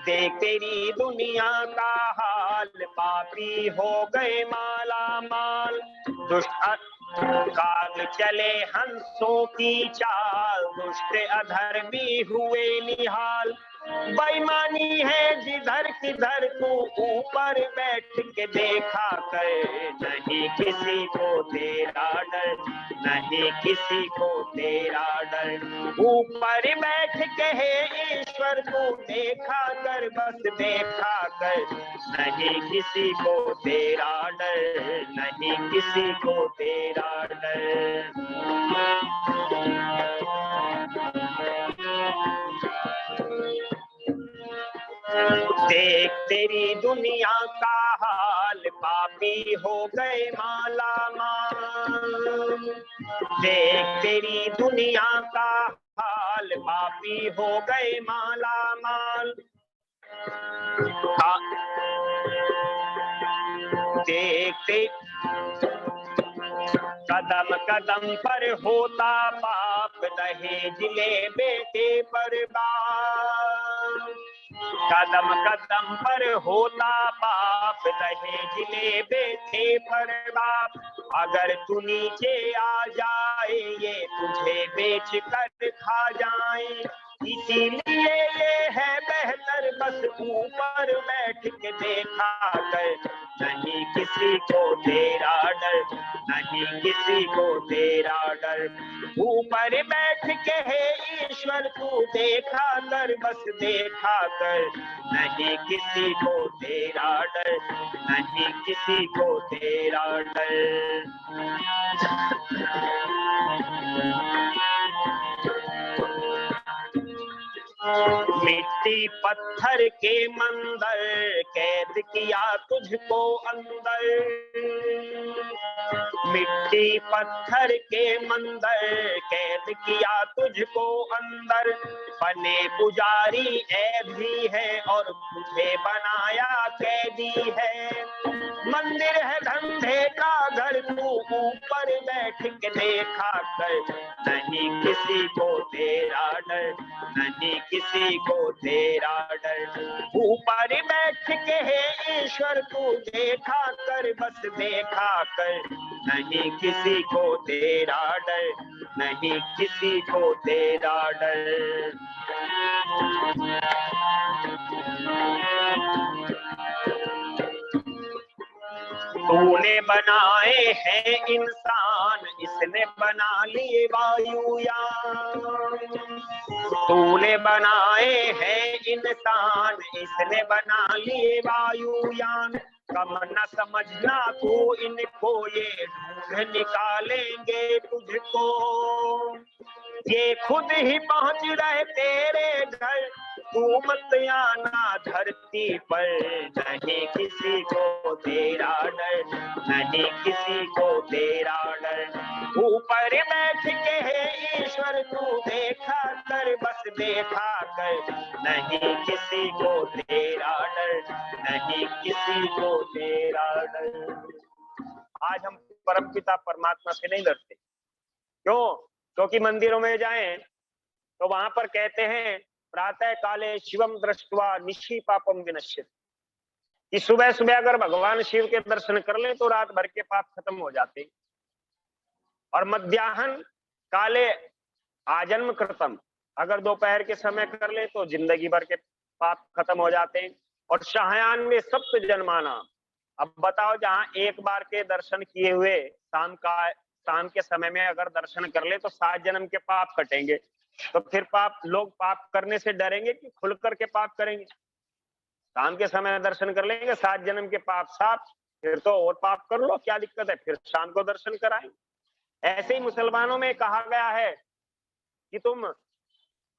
Speaker 4: देख तेरी दुनिया का हाल, पापी हो गए माला माल। दुष्ट काल चले हंसों की चाल, दुष्ट अधर्मी हुए निहाल। बेईमानी है जिधर किधर तू ऊपर बैठ के देखा कर, नहीं किसी को तेरा डर, नहीं किसी को तेरा डर। ऊपर बैठ के है ईश्वर तू देखा कर, बस देखा कर, नहीं किसी को तेरा डर, नहीं किसी को तेरा डर। देख तेरी दुनिया का हाल, पापी हो गए माला माल, देख तेरी दुनिया का हाल, पापी हो गए माला माल। देखते कदम कदम पर होता पाप, दहेज ले बेटे पर बाप। कदम कदम पर होता पाप, दहेज ले बेटे पर बाप। अगर तू नीचे आ जाए ये तुझे बेच कर खा जाए, इसीलिए ये है बेहतर बस ऊपर बैठ के देखा कर, नहीं किसी को तेरा डर, नहीं किसी को तेरा डर। ऊपर बैठ के है ईश्वर तू देखा कर, बस देखा कर, नहीं किसी को तेरा डर, नहीं किसी को तेरा डर। मिट्टी पत्थर के मंदिर, कैद किया तुझको अंदर। मिट्टी पत्थर के मंदिर, कैद किया तुझको अंदर। बने पुजारी ऐब भी है और तुझे बनाया कैदी है। मंदिर है धंधे का घर, तू ऊपर बैठ के देखा कर, नहीं किसी को तेरा डर, नहीं किसी को तेरा डर। ऊपर बैठ के है ईश्वर तू देखा कर, बस देखा कर, नहीं किसी को तेरा डर, नहीं किसी को तेरा डर। तूने बनाए हैं इंसान, इसने बना लिए वायुयान। तूने बनाए हैं इंसान, इसने बना लिए वायुयान। कम न समझना तू इनको, ये ढूंढ निकालेंगे तुझको। ये खुद ही पहुंच रहे तेरे घर, तू मत आना धरती पर। नहीं किसी को तेरा डर, नहीं किसी को तेरा डर। ऊपर बैठ के है ईश्वर तू देखा कर, बस देखा कर। नहीं किसी को तेरा डर, नहीं किसी को तेरा डर। आज हम परमपिता परमात्मा से नहीं डरते। क्यों? क्योंकि मंदिरों में जाएं तो वहां पर कहते हैं प्रातः काले शिवम दृष्ट्वा निशी पापम विनश्यति, कि सुबह सुबह अगर भगवान शिव के दर्शन कर ले तो रात भर के पाप खत्म हो जाते। और मध्याह्न काले आजन्म कृतम, अगर दोपहर के समय कर ले तो जिंदगी भर के पाप खत्म हो जाते हैं। और शाहयान में सप्त जन्माना, अब बताओ जहां एक बार के दर्शन किए हुए शाम के समय में अगर दर्शन कर ले तो 7 जन्म के पाप कटेंगे। तो फिर लोग पाप करने से डरेंगे कि खुल करके पाप करेंगे? शाम के समय दर्शन कर लेंगे, 7 जन्म के पाप साफ, फिर तो और पाप कर लो, क्या दिक्कत है, फिर शाम को दर्शन कराएं। ऐसे ही मुसलमानों में कहा गया है कि तुम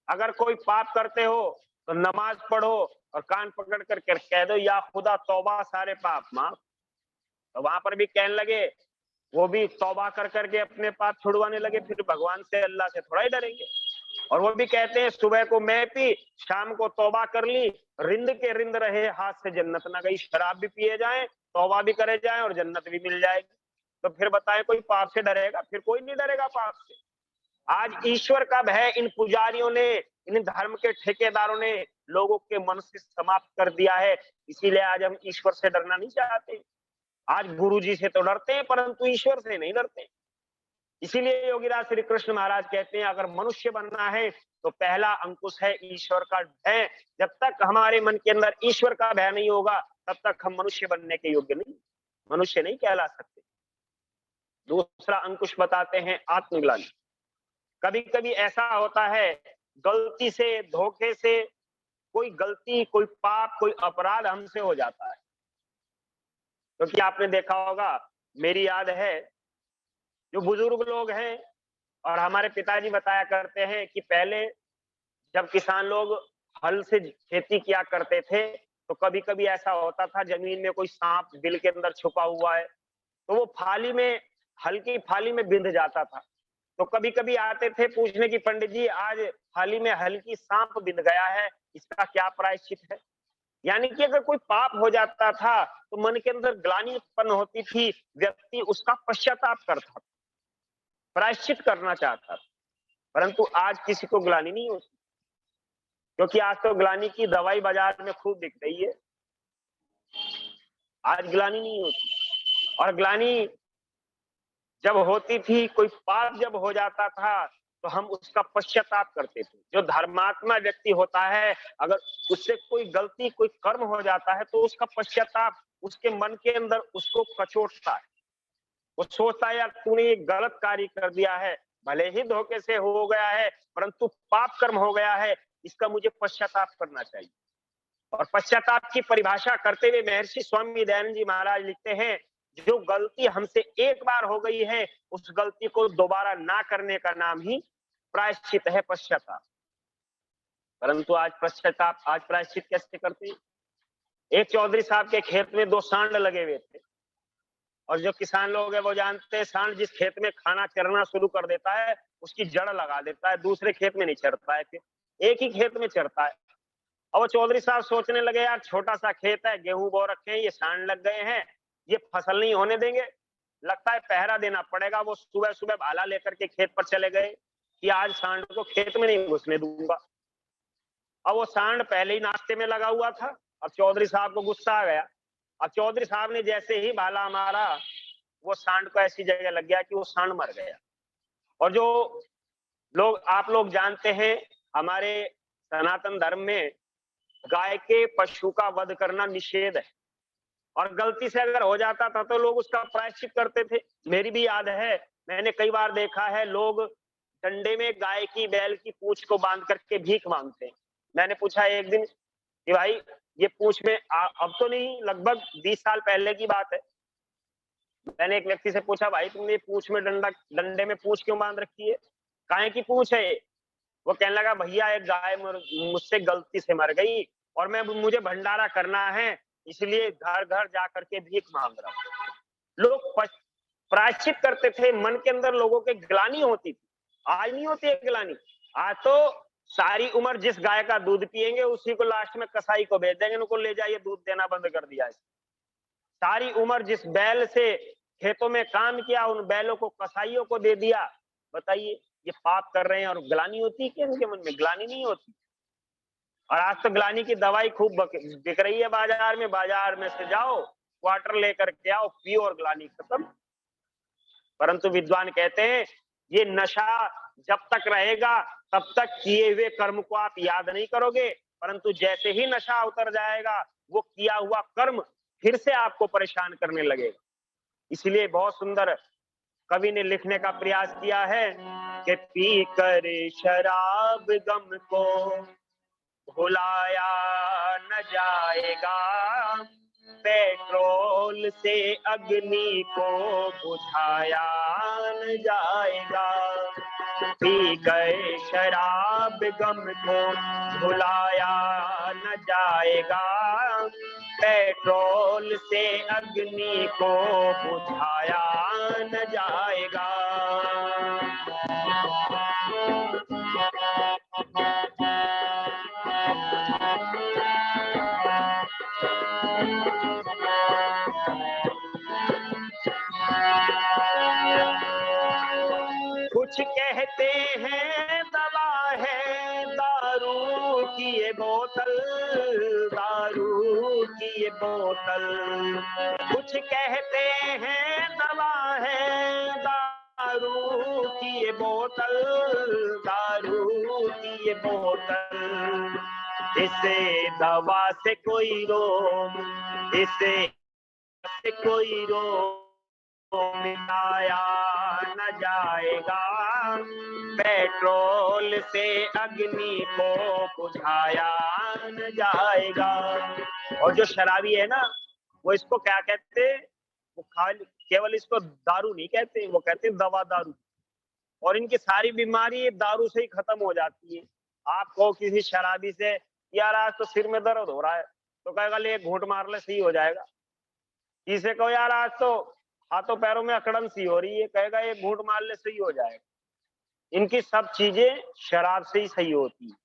Speaker 4: अगर कोई पाप करते हो तो नमाज पढ़ो और कान पकड़ कर कह दो या खुदा तौबा सारे पाप माफ। तो वहां पर भी कहने लगे, वो भी तौबा कर करके अपने पाप छुड़वाने लगे, फिर भगवान से अल्लाह से थोड़ा ही डरेंगे। और वो भी कहते हैं सुबह को मैं पी, शाम को तौबा कर ली, रिंद के रिंद रहे हाथ से जन्नत ना गई। शराब भी पिए जाए, तौबा भी करे जाए और जन्नत भी मिल जाएगी। तो फिर बताएं कोई पाप से डरेगा? फिर कोई नहीं डरेगा पाप से। आज ईश्वर का भय इन पुजारियों ने, इन धर्म के ठेकेदारों ने लोगों के मन से समाप्त कर दिया है। इसीलिए आज हम ईश्वर से डरना नहीं चाहते। आज गुरु जी से तो डरते हैं परंतु ईश्वर से नहीं डरते। इसीलिए योगीराज श्री कृष्ण महाराज कहते हैं अगर मनुष्य बनना है तो पहला अंकुश है ईश्वर का भय। जब तक हमारे मन के अंदर ईश्वर का भय नहीं होगा तब तक हम मनुष्य बनने के योग्य नहीं, मनुष्य नहीं कहला सकते। दूसरा अंकुश बताते हैं आत्मग्लानि। कभी कभी ऐसा होता है गलती से, धोखे से कोई गलती, कोई पाप, कोई अपराध हमसे हो जाता है। क्योंकि आपने देखा होगा, मेरी याद है, जो बुजुर्ग लोग हैं और हमारे पिताजी बताया करते हैं कि पहले जब किसान लोग हल से खेती किया करते थे तो कभी कभी ऐसा होता था जमीन में कोई सांप बिल के अंदर छुपा हुआ है तो वो फाली में, हल्की फाली में बिंध जाता था। तो कभी कभी आते थे पूछने की पंडित जी आज फाली में हल्की सांप बिंध गया है, इसका क्या प्रायश्चित है? यानी कि अगर कोई पाप हो जाता था तो मन के अंदर ग्लानि उत्पन्न होती थी, व्यक्ति उसका पश्चाताप करता था, प्रायश्चित करना चाहता था। परंतु आज किसी को ग्लानि नहीं होती, क्योंकि आज तो ग्लानि की दवाई बाजार में खूब बिक रही है। आज ग्लानि नहीं होती। और ग्लानि जब होती थी, कोई पाप जब हो जाता था तो हम उसका पश्चाताप करते थे। जो धर्मात्मा व्यक्ति होता है अगर उससे कोई गलती, कोई कर्म हो जाता है तो उसका पश्चाताप उसके मन के अंदर उसको कचोटता है। वो सोचता है यार तूने ये गलत कार्य कर दिया है, भले ही धोखे से हो गया है परंतु पाप कर्म हो गया है, इसका मुझे पश्चाताप करना चाहिए। और पश्चाताप की परिभाषा करते हुए महर्षि स्वामी दयानंद जी महाराज लिखते हैं जो गलती हमसे एक बार हो गई है उस गलती को दोबारा ना करने का नाम ही प्रायश्चित है, पश्चाताप। परंतु आज प्रायश्चित कैसे करते हैं? एक चौधरी साहब के खेत में 2 सांड लगे हुए थे और जो किसान लोग है वो जानते हैं सांड जिस खेत में खाना चरना शुरू कर देता है उसकी जड़ लगा देता है, दूसरे खेत में नहीं चरता है, फिर एक ही खेत में चरता है। और वो चौधरी साहब सोचने लगे यार छोटा सा खेत है, गेहूं बो रखे हैं, ये सांड लग गए हैं, ये फसल नहीं होने देंगे, लगता है पहरा देना पड़ेगा। वो सुबह सुबह भाला लेकर के खेत पर चले गए कि आज सांड को खेत में नहीं घुसने दूंगा। अब वो सांड पहले ही नाश्ते में लगा हुआ था, अब चौधरी साहब को गुस्सा आ गया। अब चौधरी साहब ने जैसे ही भाला मारा वो सांड को ऐसी जगह लग गया कि वो सांड मर गया। और जो लोग आप लोग जानते हैं हमारे सनातन धर्म में गाय के, पशु का वध करना निषेध है। और गलती से अगर हो जाता था तो लोग उसका प्रायश्चित करते थे। मेरी भी याद है, मैंने कई बार देखा है लोग डंडे में गाय की बैल की पूंछ को बांध करके भीख मांगते हैं। मैंने पूछा एक दिन कि भाई ये पूंछ में अब तो नहीं, लगभग 20 साल पहले की बात है। मैंने एक व्यक्ति से पूछा, भाई तुमने पूंछ में डंडे में पूंछ क्यों बांध रखी है, काहे की पूंछ है? वो कहने लगा, भैया एक गाय मुझसे गलती से मर गई और मुझे भंडारा करना है, इसलिए घर घर जा करके भीख मांग रहा हूँ। लोग प्रायश्चित करते थे, मन के अंदर लोगों के ग्लानि होती थी। आज नहीं होती है ग्लानि। आज तो सारी उम्र जिस गाय का दूध पिएंगे उसी को लास्ट में कसाई को भेज देंगे, उनको ले जाइए दूध देना बंद कर दिया है। सारी उम्र जिस बैल से खेतों में काम किया उन बैलों को कसाईयों को दे दिया। बताइए ये पाप कर रहे हैं और ग्लानि होती है कि इनके मन में? ग्लानि नहीं होती। और आज तो ग्लानि की दवाई खूब बिक रही है बाजार में। बाजार में से जाओ, क्वार्टर लेकर के आओ, पियो और ग्लानि खत्म। परंतु विद्वान कहते हैं ये नशा जब तक रहेगा तब तक किए हुए कर्म को आप याद नहीं करोगे, परंतु जैसे ही नशा उतर जाएगा वो किया हुआ कर्म फिर से आपको परेशान करने लगेगा। इसलिए बहुत सुंदर कवि ने लिखने का प्रयास किया है कि पी कर शराब गम को भुलाया न जाएगा, पेट्रोल से अग्नि को बुझाया न जाएगा। पी गए शराब गम को भुलाया न जाएगा, पेट्रोल से अग्नि को बुझाया न जाएगा। कुछ कहते हैं दवा है दारू की ये बोतल, दारू की ये बोतल। कुछ कहते हैं दवा है दारू की ये बोतल, दारू की ये बोतल। इसे दवा से कोई रोग, इसे कोई रोग मिटाया न जाएगा, पेट्रोल से अग्नि को बुझाया न जाएगा। और जो शराबी है ना, वो इसको क्या कहते हैं? वो खाली केवल इसको दारू नहीं कहते, वो कहते हैं दवा दारू। और इनकी सारी बीमारी दारू से ही खत्म हो जाती है। आप कहो किसी शराबी से यार आज तो सिर में दर्द हो रहा है, तो कहेगा ले एक घूंट मार ले सही हो जाएगा। किसे कहो यार आज तो हाथों पैरों में अकड़न सी हो रही है, कहेगा एक घूंट मार ले सही हो जाएगा। इनकी सब चीजें शराब से ही सही होती है।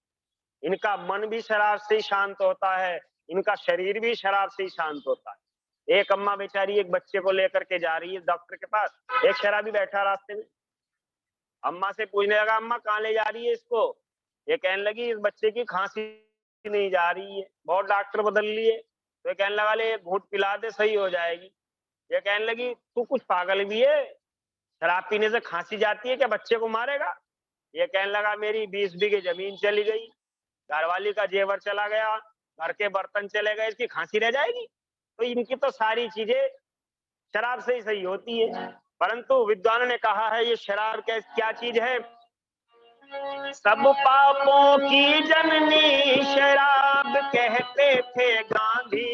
Speaker 4: इनका मन भी शराब से ही शांत होता है, इनका शरीर भी शराब से ही शांत होता है। एक अम्मा बेचारी एक बच्चे को लेकर के जा रही है डॉक्टर के पास, एक शराबी बैठा रास्ते में। अम्मा से पूछने लगा, अम्मा कहाँ ले जा रही है इसको? ये कहने लगी इस बच्चे की खांसी नहीं जा रही है, बहुत डॉक्टर बदल लिए। तो कहने लगा ले एक घूंट पिला दे सही हो जाएगी। ये कहने लगी तू कुछ पागल भी है, शराब पीने से खांसी जाती है क्या, बच्चे को मारेगा? ये कहने लगा मेरी 20 बीघे जमीन चली गई, घरवाली का जेवर चला गया, घर के बर्तन चले गए, इसकी खांसी रह जाएगी? तो इनकी तो सारी चीजें शराब से ही सही होती है। परंतु विद्वानों ने कहा है ये शराब क्या चीज है? सब पापों की जननी शराब कहते थे गांधी,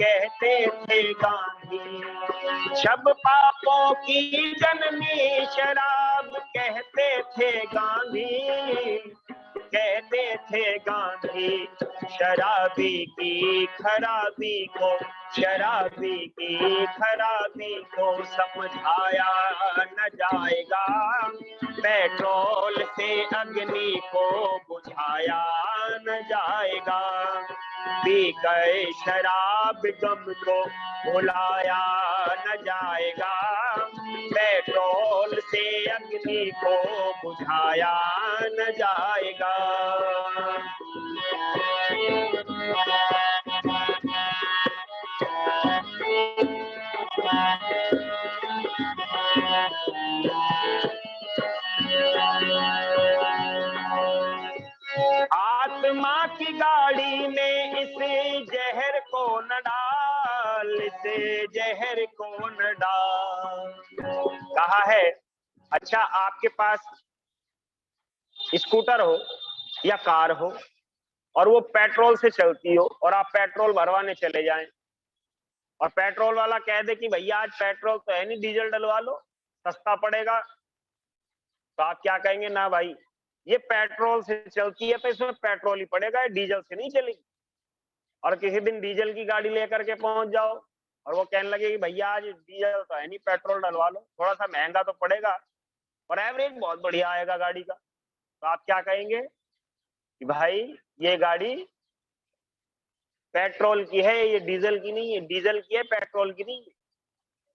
Speaker 4: कहते थे गांधी। सब पापों की जननी शराब कहते थे गांधी, कहते थे गांधी। शराबी की खराबी को, शराबी की खराबी को समझाया न जाएगा, पेट्रोल से अग्नि को बुझाया न जाएगा। पी गए शराब गम को भुलाया न जाएगा, पेट्रोल से अग्नि को बुझाया न जाएगा। आत्मा की गाड़ी में इस जहर को न डाल, से जहर को न डाल। कहा है अच्छा आपके पास स्कूटर हो या कार हो और वो पेट्रोल से चलती हो और आप पेट्रोल भरवाने चले जाएं और पेट्रोल वाला कह दे कि भैया आज पेट्रोल तो है नहीं, डीजल डलवा लो, सस्ता पड़ेगा, तो आप क्या कहेंगे? ना भाई, ये पेट्रोल से चलती है तो इसमें पेट्रोल ही पड़ेगा, डीजल से नहीं चलेगी। और किसी दिन डीजल की गाड़ी लेकर के पहुंच जाओ और वो कहने लगे कि भैया आज डीजल तो है नहीं, पेट्रोल डलवा लो, थोड़ा सा महंगा तो पड़ेगा और एवरेज बहुत बढ़िया आएगा गाड़ी का, तो आप क्या कहेंगे कि भाई ये गाड़ी पेट्रोल की है, ये डीजल की नहीं है, डीजल की है, पेट्रोल की नहीं है।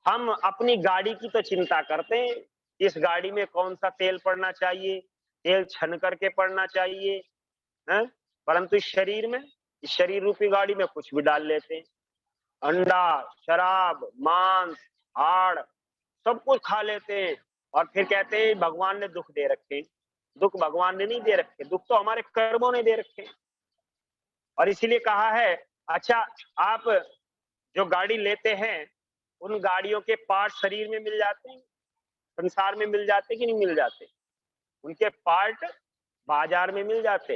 Speaker 4: हम अपनी गाड़ी की तो चिंता करते हैं, इस गाड़ी में कौन सा तेल पड़ना चाहिए, तेल छन करके पड़ना चाहिए, है? परंतु इस शरीर में, इस शरीर रूपी गाड़ी में कुछ भी डाल लेते हैं, अंडा, शराब, मांस, हाड़, सब कुछ खा लेते हैं और फिर कहते हैं भगवान ने दुख दे रखे। दुख भगवान ने नहीं दे रखे, दुख तो हमारे कर्मों ने दे रखे। और इसीलिए कहा है अच्छा आप जो गाड़ी लेते हैं उन गाड़ियों के पार्ट शरीर में मिल जाते हैं, संसार में मिल जाते कि नहीं मिल जाते? उनके पार्ट बाजार में मिल जाते।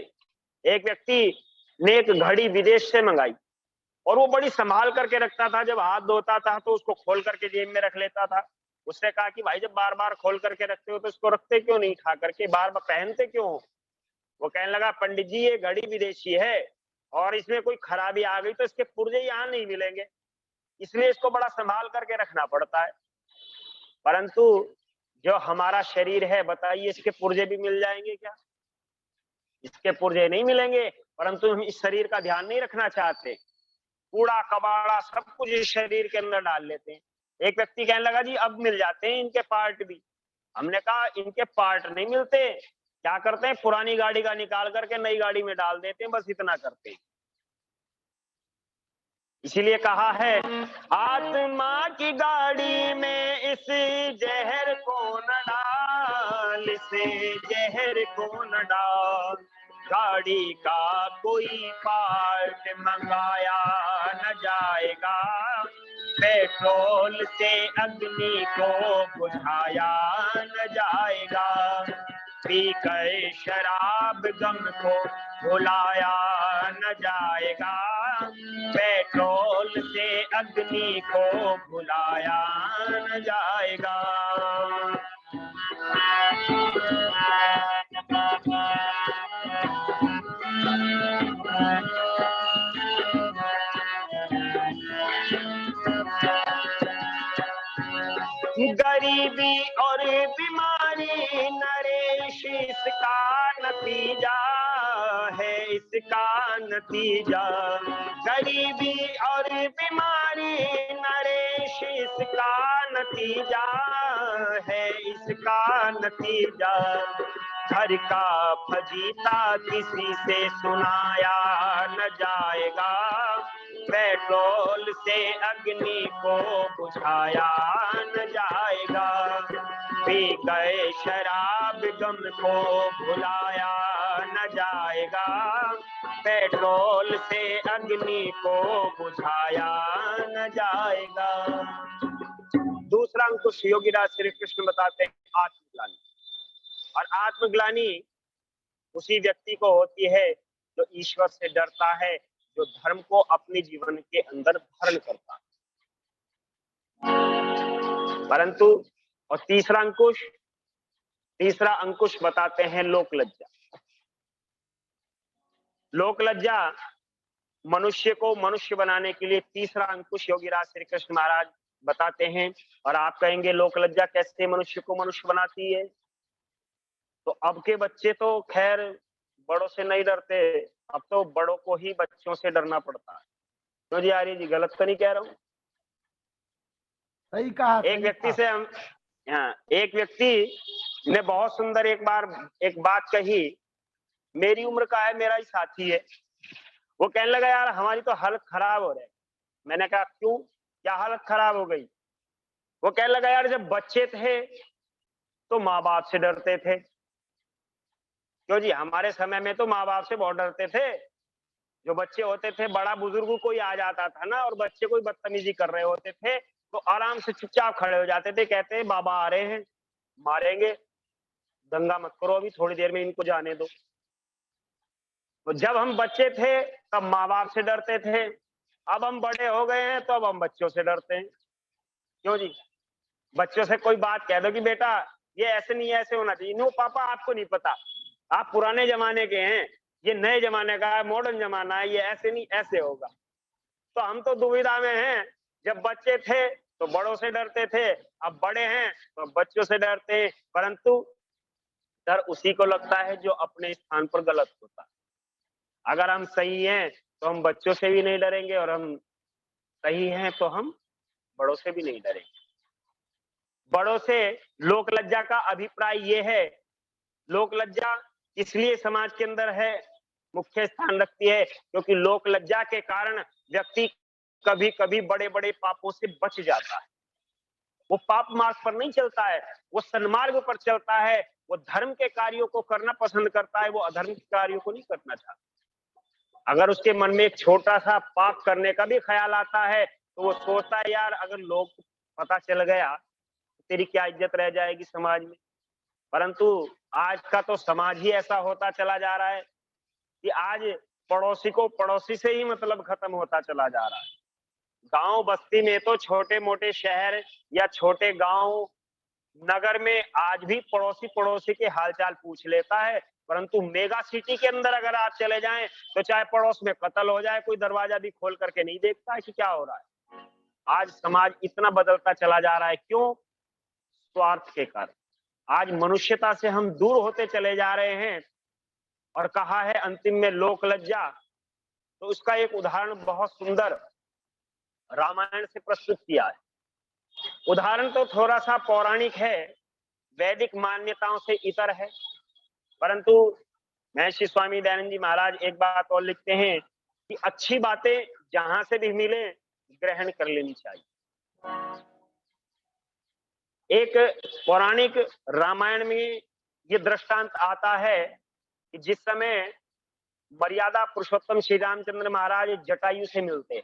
Speaker 4: एक व्यक्ति ने एक घड़ी विदेश से मंगाई और वो बड़ी संभाल करके रखता था, जब हाथ धोता था तो उसको खोल करके जेब में रख लेता था। उसने कहा कि भाई जब बार बार खोल करके रखते हो तो इसको रखते क्यों नहीं, उठा करके बार बार पहनते क्यों हो? वो कहने लगा पंडित जी ये घड़ी विदेशी है और इसमें कोई खराबी आ गई तो इसके पुर्जे यहाँ नहीं मिलेंगे, इसलिए इसको बड़ा संभाल करके रखना पड़ता है। परंतु जो हमारा शरीर है बताइए इसके पुर्जे भी मिल जाएंगे क्या? इसके पुर्जे नहीं मिलेंगे, परंतु हम इस शरीर का ध्यान नहीं रखना चाहते, कूड़ा कबाड़ा सब कुछ इस शरीर के अंदर डाल लेते हैं। एक व्यक्ति कहने लगा जी अब मिल जाते हैं इनके पार्ट भी। हमने कहा इनके पार्ट नहीं मिलते, क्या करते हैं पुरानी गाड़ी का निकाल करके नई गाड़ी में डाल देते हैं, बस इतना करते हैं। इसीलिए कहा है आत्मा की गाड़ी में इस जहर को न डाल, इस जहर को न डाल। गाड़ी का कोई पार्ट मंगाया न जाएगा, पेट्रोल से अग्नि को बुझाया न जाएगा। पीकर शराब गम को भुलाया न जाएगा, पेट्रोल से अग्नि को भुलाया न जाएगा। गरीबी और बीमारी नरेश इसका नतीजा है, इसका नतीजा। गरीबी और बीमारी नरेश इसका नतीजा है, इसका नतीजा। घर का फजीता किसी से सुनाया न जाएगा, पेट्रोल से अग्नि को बुझाया न जाएगा। पी गए शराब गम को भुलाया न जाएगा, पेट्रोल से अग्नि को बुझाया न जाएगा। दूसरा अंकुश योगीराज श्री कृष्ण बताते हैं आत्मग्लानि। और आत्मग्लानि उसी व्यक्ति को होती है जो ईश्वर से डरता है, जो धर्म को अपने जीवन के अंदर धारण करता है। परंतु और तीसरा अंकुश बताते हैं लोक लज्जा। लोक लज्जा मनुष्य को मनुष्य बनाने के लिए तीसरा अंकुश योगीराज श्री कृष्ण महाराज बताते हैं। और आप कहेंगे लोक लज्जा कैसे मनुष्य को मनुष्य बनाती है? तो अब के बच्चे तो खैर बड़ों से नहीं डरते, अब तो बड़ों को ही बच्चों से डरना पड़ता है। तो जी आर्य जी गलत तो नहीं कह रहा हूँ?
Speaker 2: सही कहा।
Speaker 4: एक व्यक्ति से हम एक व्यक्ति ने बहुत सुंदर एक बात कही, मेरी उम्र का है, मेरा ही साथी है। वो कहने लगा यार हमारी तो हालत खराब हो रही है। मैंने कहा क्यों, क्या हालत खराब हो गई? वो कहने लगा यार जब बच्चे थे तो माँ बाप से डरते थे। क्यों जी, हमारे समय में तो माँ बाप से बहुत डरते थे। जो बच्चे होते थे, बड़ा बुजुर्ग कोई आ जाता था ना और बच्चे कोई बदतमीजी कर रहे होते थे तो आराम से चुपचाप खड़े हो जाते थे, कहते हैं बाबा आ रहे हैं, मारेंगे, दंगा मत करो, अभी थोड़ी देर में इनको जाने दो। तो जब हम बच्चे थे तब माँ बाप से डरते थे, अब हम बड़े हो गए हैं तो अब हम बच्चों से डरते हैं। क्यों जी? बच्चों से कोई बात कह दो कि बेटा ये ऐसे नहीं, ऐसे होना चाहिए, नो पापा आपको नहीं पता, आप पुराने जमाने के हैं, ये नए जमाने का है, मॉडर्न जमाना है, ये ऐसे नहीं ऐसे होगा। तो हम तो दुविधा में हैं, जब बच्चे थे तो बड़ों से डरते थे, अब बड़े हैं तो बच्चों से डरते हैं, परंतु डर उसी को लगता है जो अपने स्थान पर गलत होता है। अगर हम सही हैं तो हम बच्चों से भी नहीं डरेंगे और हम सही हैं तो हम बड़ों से भी नहीं डरेंगे। बड़ों से लोक लज्जा का अभिप्राय ये है, लोक लज्जा इसलिए समाज के अंदर है, मुख्य स्थान रखती है क्योंकि लोक लज्जा के कारण व्यक्ति कभी कभी बड़े बड़े पापों से बच जाता है। वो पाप मार्ग पर नहीं चलता है, वो सन्मार्ग पर चलता है, वो धर्म के कार्यों को करना पसंद करता है, वो अधर्म के कार्यों को नहीं करना चाहता। अगर उसके मन में एक छोटा सा पाप करने का भी ख्याल आता है तो वो सोचता है यार अगर लोग पता चल गया तो तेरी क्या इज्जत रह जाएगी समाज में। परंतु आज का तो समाज ही ऐसा होता चला जा रहा है कि आज पड़ोसी को पड़ोसी से ही मतलब खत्म होता चला जा रहा है। गांव बस्ती में तो, छोटे मोटे शहर या छोटे गांव नगर में आज भी पड़ोसी पड़ोसी के हालचाल पूछ लेता है, परंतु मेगा सिटी के अंदर अगर आप चले जाएं तो चाहे पड़ोस में कत्ल हो जाए, कोई दरवाजा भी खोल करके नहीं देखता है कि क्या हो रहा है। आज समाज इतना बदलता चला जा रहा है, क्यों? स्वार्थ के कारण। आज मनुष्यता से हम दूर होते चले जा रहे हैं और कहा है अंतिम में लोक लज्जा, तो उसका एक उदाहरण बहुत सुंदर रामायण से प्रस्तुत किया है। उदाहरण तो थोड़ा सा पौराणिक है, वैदिक मान्यताओं से इतर है, परंतु महर्षि स्वामी दयानंद जी महाराज एक बात और लिखते हैं कि अच्छी बातें जहां से भी मिले ग्रहण कर लेनी चाहिए। एक पौराणिक रामायण में ये दृष्टांत आता है कि जिस समय मर्यादा पुरुषोत्तम श्री रामचंद्र महाराज जटायु से मिलते हैं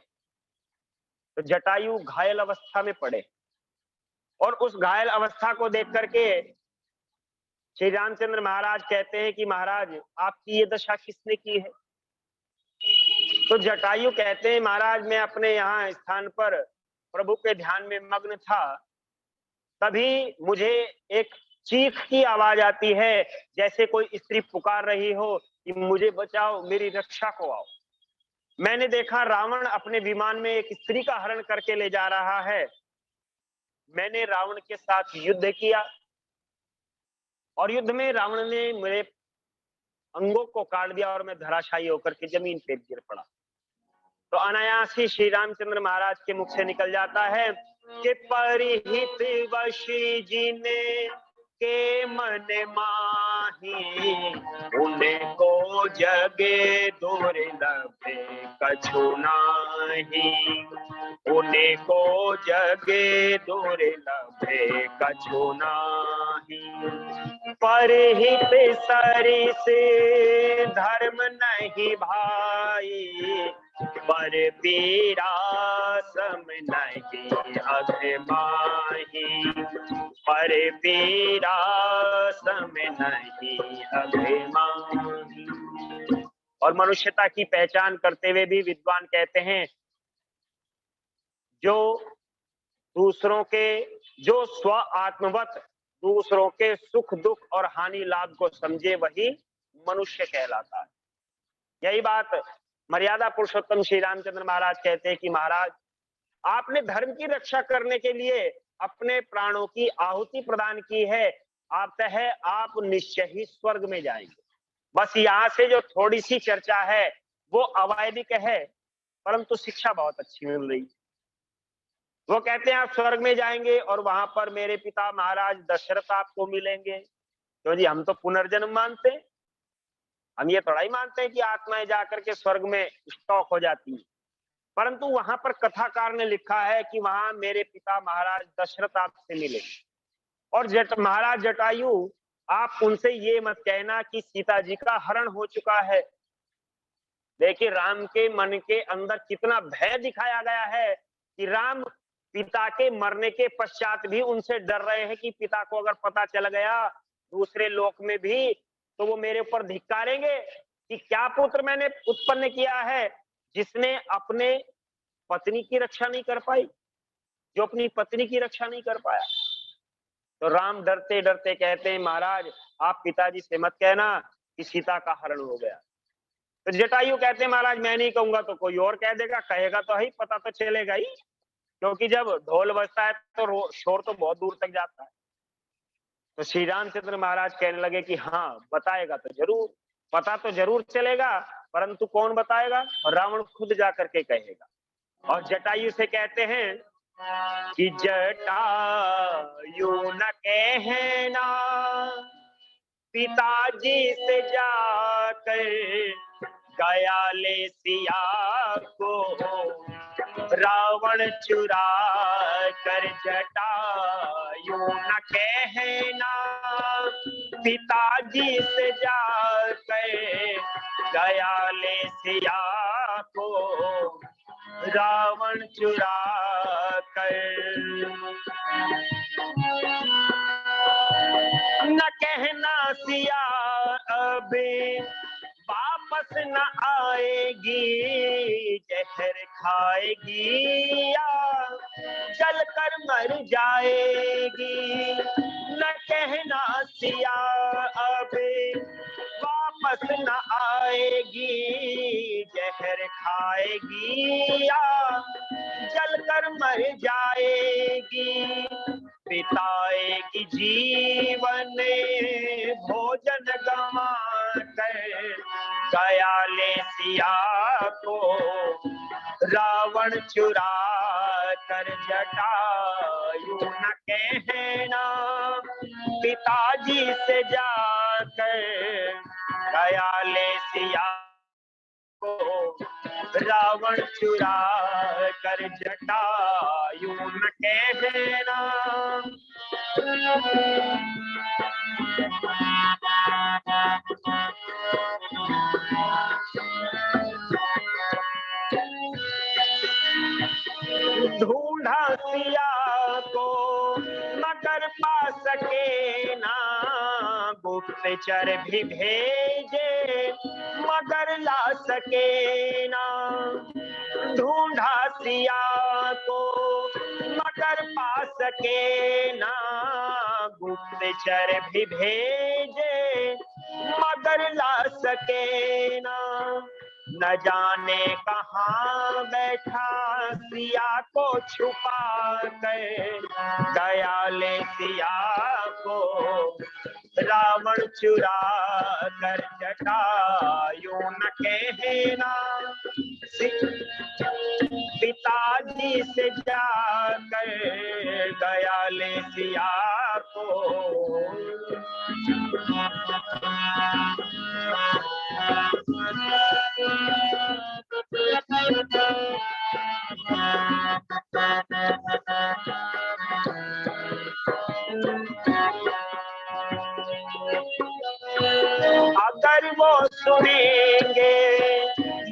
Speaker 4: तो जटायु घायल अवस्था में पड़े और उस घायल अवस्था को देख करके श्री रामचंद्र महाराज कहते हैं कि महाराज आपकी ये दशा किसने की है? तो जटायु कहते हैं महाराज मैं अपने यहाँ स्थान पर प्रभु के ध्यान में मग्न था, तभी मुझे एक चीख की आवाज आती है जैसे कोई स्त्री पुकार रही हो कि मुझे बचाओ, मेरी रक्षा को आओ। मैंने देखा रावण अपने विमान में एक स्त्री का हरण करके ले जा रहा है। मैंने रावण के साथ युद्ध किया और युद्ध में रावण ने मेरे अंगों को काट दिया और मैं धराशायी होकर के जमीन पे गिर पड़ा। तो अनायास ही श्री रामचंद्र महाराज के मुख से निकल जाता है कि परिहित वशी जीने के मन माही, उनको जगे दुर्लभ कछु नाही, उनको जगे दुर्लभ कछु नाही। परहित सरिस धर्म नहीं भाई, पर पीरा सम नहीं अभिमाही, पर पीरा सम नहीं अभिमाही। और मनुष्यता की पहचान करते हुए भी विद्वान कहते हैं जो दूसरों के, जो स्व आत्मवत दूसरों के सुख दुख और हानि लाभ को समझे वही मनुष्य कहलाता है। यही बात मर्यादा पुरुषोत्तम श्री रामचंद्र महाराज कहते हैं कि महाराज आपने धर्म की रक्षा करने के लिए अपने प्राणों की आहुति प्रदान की है, आप निश्चय ही स्वर्ग में जाएंगे। बस यहाँ से जो थोड़ी सी चर्चा है वो अवैधिक है, परंतु शिक्षा बहुत अच्छी मिल रही है। वो कहते हैं आप स्वर्ग में जाएंगे और वहां पर मेरे पिता महाराज दशरथ आपको मिलेंगे। तो जी हम तो पुनर्जन्म मानते हैं, हम ये थोड़ा ही मानते हैं कि आत्माएं जाकर के स्वर्ग में स्टॉक हो जाती है, परंतु वहां पर कथाकार ने लिखा है कि वहां मेरे पिता महाराज दशरथ आपसे मिले और महाराज जटायु आप उनसे ये मत कहना कि सीता जी का हरण हो चुका है, देखिए राम के मन के अंदर कितना भय दिखाया गया है कि राम पिता के मरने के पश्चात भी उनसे डर रहे हैं कि पिता को अगर पता चल गया दूसरे लोक में भी तो वो मेरे ऊपर धिक्कारेंगे कि क्या पुत्र मैंने उत्पन्न किया है जिसने अपने पत्नी की रक्षा नहीं कर पाई, जो अपनी पत्नी की रक्षा नहीं कर पाया। तो राम डरते डरते कहते हैं महाराज आप पिताजी से मत कहना कि सीता का हरण हो गया। तो जटायु कहते हैं महाराज मैं नहीं कहूंगा तो कोई और कह देगा, कहेगा तो है, पता तो चलेगा ही, क्योंकि जब ढोल बजता है तो शोर तो बहुत दूर तक जाता है। तो श्री रामचंद्र महाराज कहने लगे कि हाँ बताएगा तो जरूर, पता तो जरूर चलेगा, परंतु कौन बताएगा? और रावण खुद जा करके कहेगा। और जटायु से कहते हैं कि जटायु न कहना पिताजी से जाकर गया ले सिया को रावण चुरा कर। जटायु न कहना पिताजी से जाकर गया ले सिया को रावण चुरा कर। न कहना सिया अभी वापस न आएगी, जहर खाएगी या जल कर मर जाएगी। न कहना सिया अभी वापस न आएगी, जहर खाएगी या जल कर मर जाएगी। बिताएगी जीवन भोजन गवा कर गया ले सिया को रावण चुरा कर। जटायु न कहना पिताजी से जाकर गया ले सिया को रावण चुरा कर। जटायु न कहना ढूंढा सिया को मगर पा सके ना, गुप्तचर भी भेजे मगर ला सके ना। ढूंढा सिया को मगर पा सके ना, गुप्तचर भी भेजे मगर ला सके ना। न जाने कहाँ बैठा सिया को छुपा कर गया ले सिया को रावण चुरा कर। जटायु न कहना पिताजी से जाकर गया ले सिया को अगर वो सुनेंगे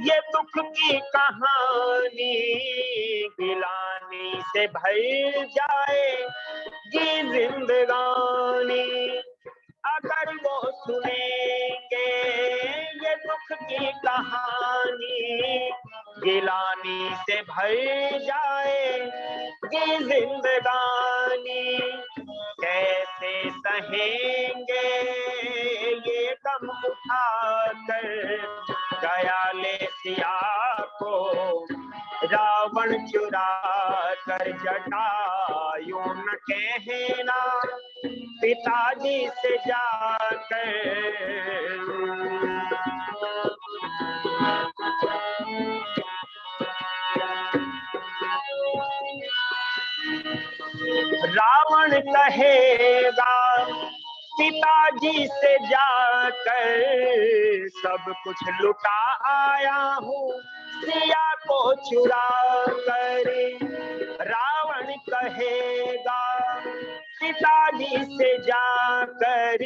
Speaker 4: ये दुख की कहानी, गिलानी से भर जाएगी जिंदगानी। अगर वो सुनेंगे ये दुख की कहानी, गिलानी से भर जाएगी जिंदगानी। कैसे सहेंगे ये गम उठाकर गया ले सिया को रावण चुरा कर। जटायु न कहना पिताजी से जाकर रावण कहेगा पिताजी से जाकर सब कुछ लुटा आया हूँ सिया को चुरा कर। रावण कहेगा पिताजी से जाकर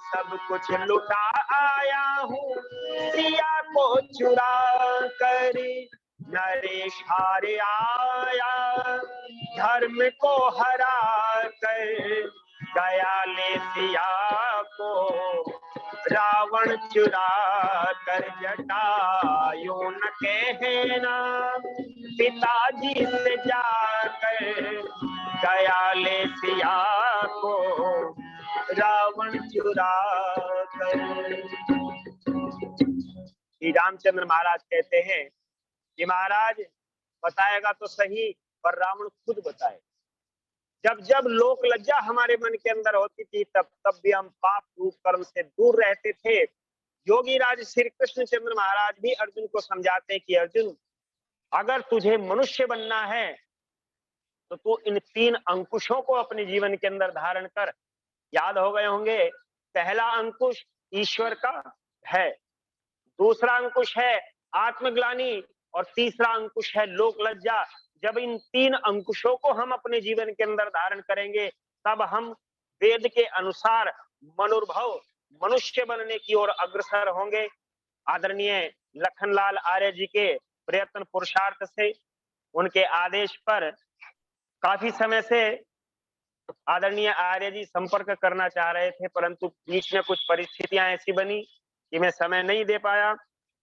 Speaker 4: सब कुछ लुटा आया हूँ, सिया को चुरा कर। नरेश हार आया धर्म को हरा कर, गया ले सिया को रावण चुरा कर। जटायु न कहना पिताजी से जाकर, गया ले सिया को रावण चुरा कर। श्री रामचंद्र महाराज कहते हैं कि महाराज बताएगा तो सही, पर रावण खुद बताए। जब जब लोक लज्जा हमारे मन के अंदर होती थी, तब तब भी हम पाप रूप कर्म से दूर रहते थे। योगी राज श्री कृष्णचंद्र महाराज भी अर्जुन को समझाते हैं कि अर्जुन, अगर तुझे मनुष्य बनना है तो तू इन 3 अंकुशों को अपने जीवन के अंदर धारण कर। याद हो गए होंगे, पहला अंकुश ईश्वर का है, दूसरा अंकुश है आत्मग्लानि, और तीसरा अंकुश है लोक लज्जा। जब इन 3 अंकुशों को हम अपने जीवन के अंदर धारण करेंगे, तब हम वेद के अनुसार मनुर्भव मनुष्य बनने की ओर अग्रसर होंगे। आदरणीय लखनलाल आर्य जी के प्रयत्न पुरुषार्थ से, उनके आदेश पर काफी समय से आदरणीय आर्य जी संपर्क करना चाह रहे थे, परंतु बीच में कुछ परिस्थितियां ऐसी बनी कि मैं समय नहीं दे पाया।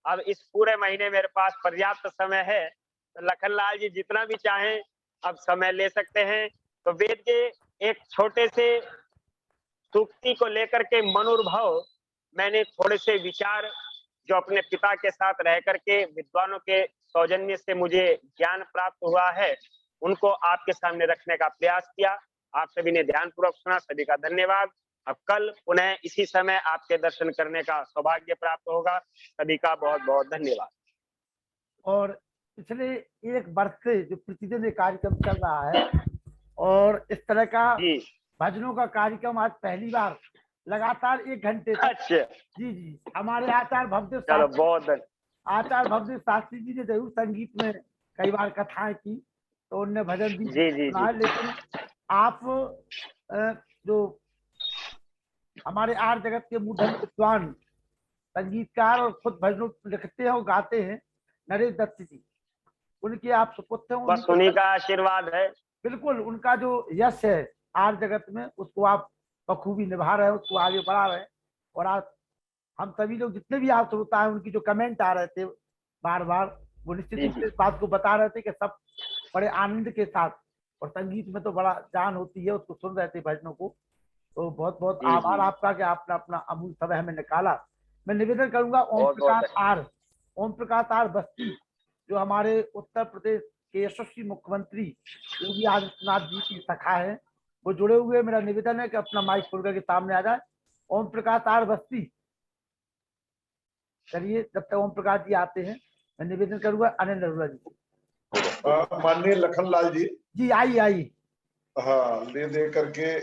Speaker 4: अब इस पूरे महीने मेरे पास पर्याप्त समय है, तो लखनलाल जी जितना भी चाहें अब समय ले सकते हैं। तो वेद के एक छोटे से सूक्ति को लेकर के मनुर्भव मैंने थोड़े से विचार जो अपने पिता के साथ रह करके विद्वानों के सौजन्य से मुझे ज्ञान प्राप्त हुआ है, उनको आपके सामने रखने का प्रयास किया। आप सभी ने ध्यानपूर्वक सुना, सभी का धन्यवाद। अब कल पुनः इसी समय आपके दर्शन करने का सौभाग्य प्राप्त होगा। सभी का बहुत बहुत धन्यवाद।
Speaker 2: और पिछले 1 वर्ष से जो प्रतिदिन ये कार्यक्रम चल रहा है, और इस तरह का भजनों का कार्यक्रम आज पहली बार लगातार 1 घंटे तक।
Speaker 4: अच्छा
Speaker 2: जी जी, हमारे आचार्य भवदेव शास्त्री जी ने जरूर संगीत में कई बार कथाएं की, तो उनने भजन भी सुना, लेकिन आप जो हमारे आर जगत के मूढ़ विद्वान संगीतकार और खुद भजनों लिखते हैं और गाते हैं, नरेश दत्त जी, उनके आप सुपुत्र हैं।
Speaker 4: बस उन्हीं का आशीर्वाद है।
Speaker 2: बिल्कुल, उनका जो यश है आर जगत में, उसको आप बखूबी निभा रहे हैं, उसको आगे बढ़ा रहे हैं। और आज हम सभी लोग जितने भी आप श्रोता है, उनकी जो कमेंट आ रहे थे बार बार, वो निश्चित रूप से इस बात को बता रहे थे कि सब बड़े आनंद के साथ, और संगीत में तो बड़ा जान होती है, उसको सुन रहे थे भजनों को। तो बहुत बहुत आभार आपका कि आपने अपना अमूल्य समय हमें निकाला। मैं निवेदन करूंगा ओम प्रकाश आर बस्ती, जो हमारे उत्तर प्रदेश के यशस्वी मुख्यमंत्री योगी आदित्यनाथ जी की सखा है, वो जुड़े हुए। मेरा निवेदन है कि अपना माइक खोल करके सामने आ जाए। ओम प्रकाश आर बस्ती, चलिए जब तक ओम प्रकाश जी आते हैं, मैं निवेदन करूंगा अनिल अरोड़ा जी।
Speaker 5: माननीय लखनलाल जी
Speaker 2: आई।
Speaker 5: हाँ, ले दे करके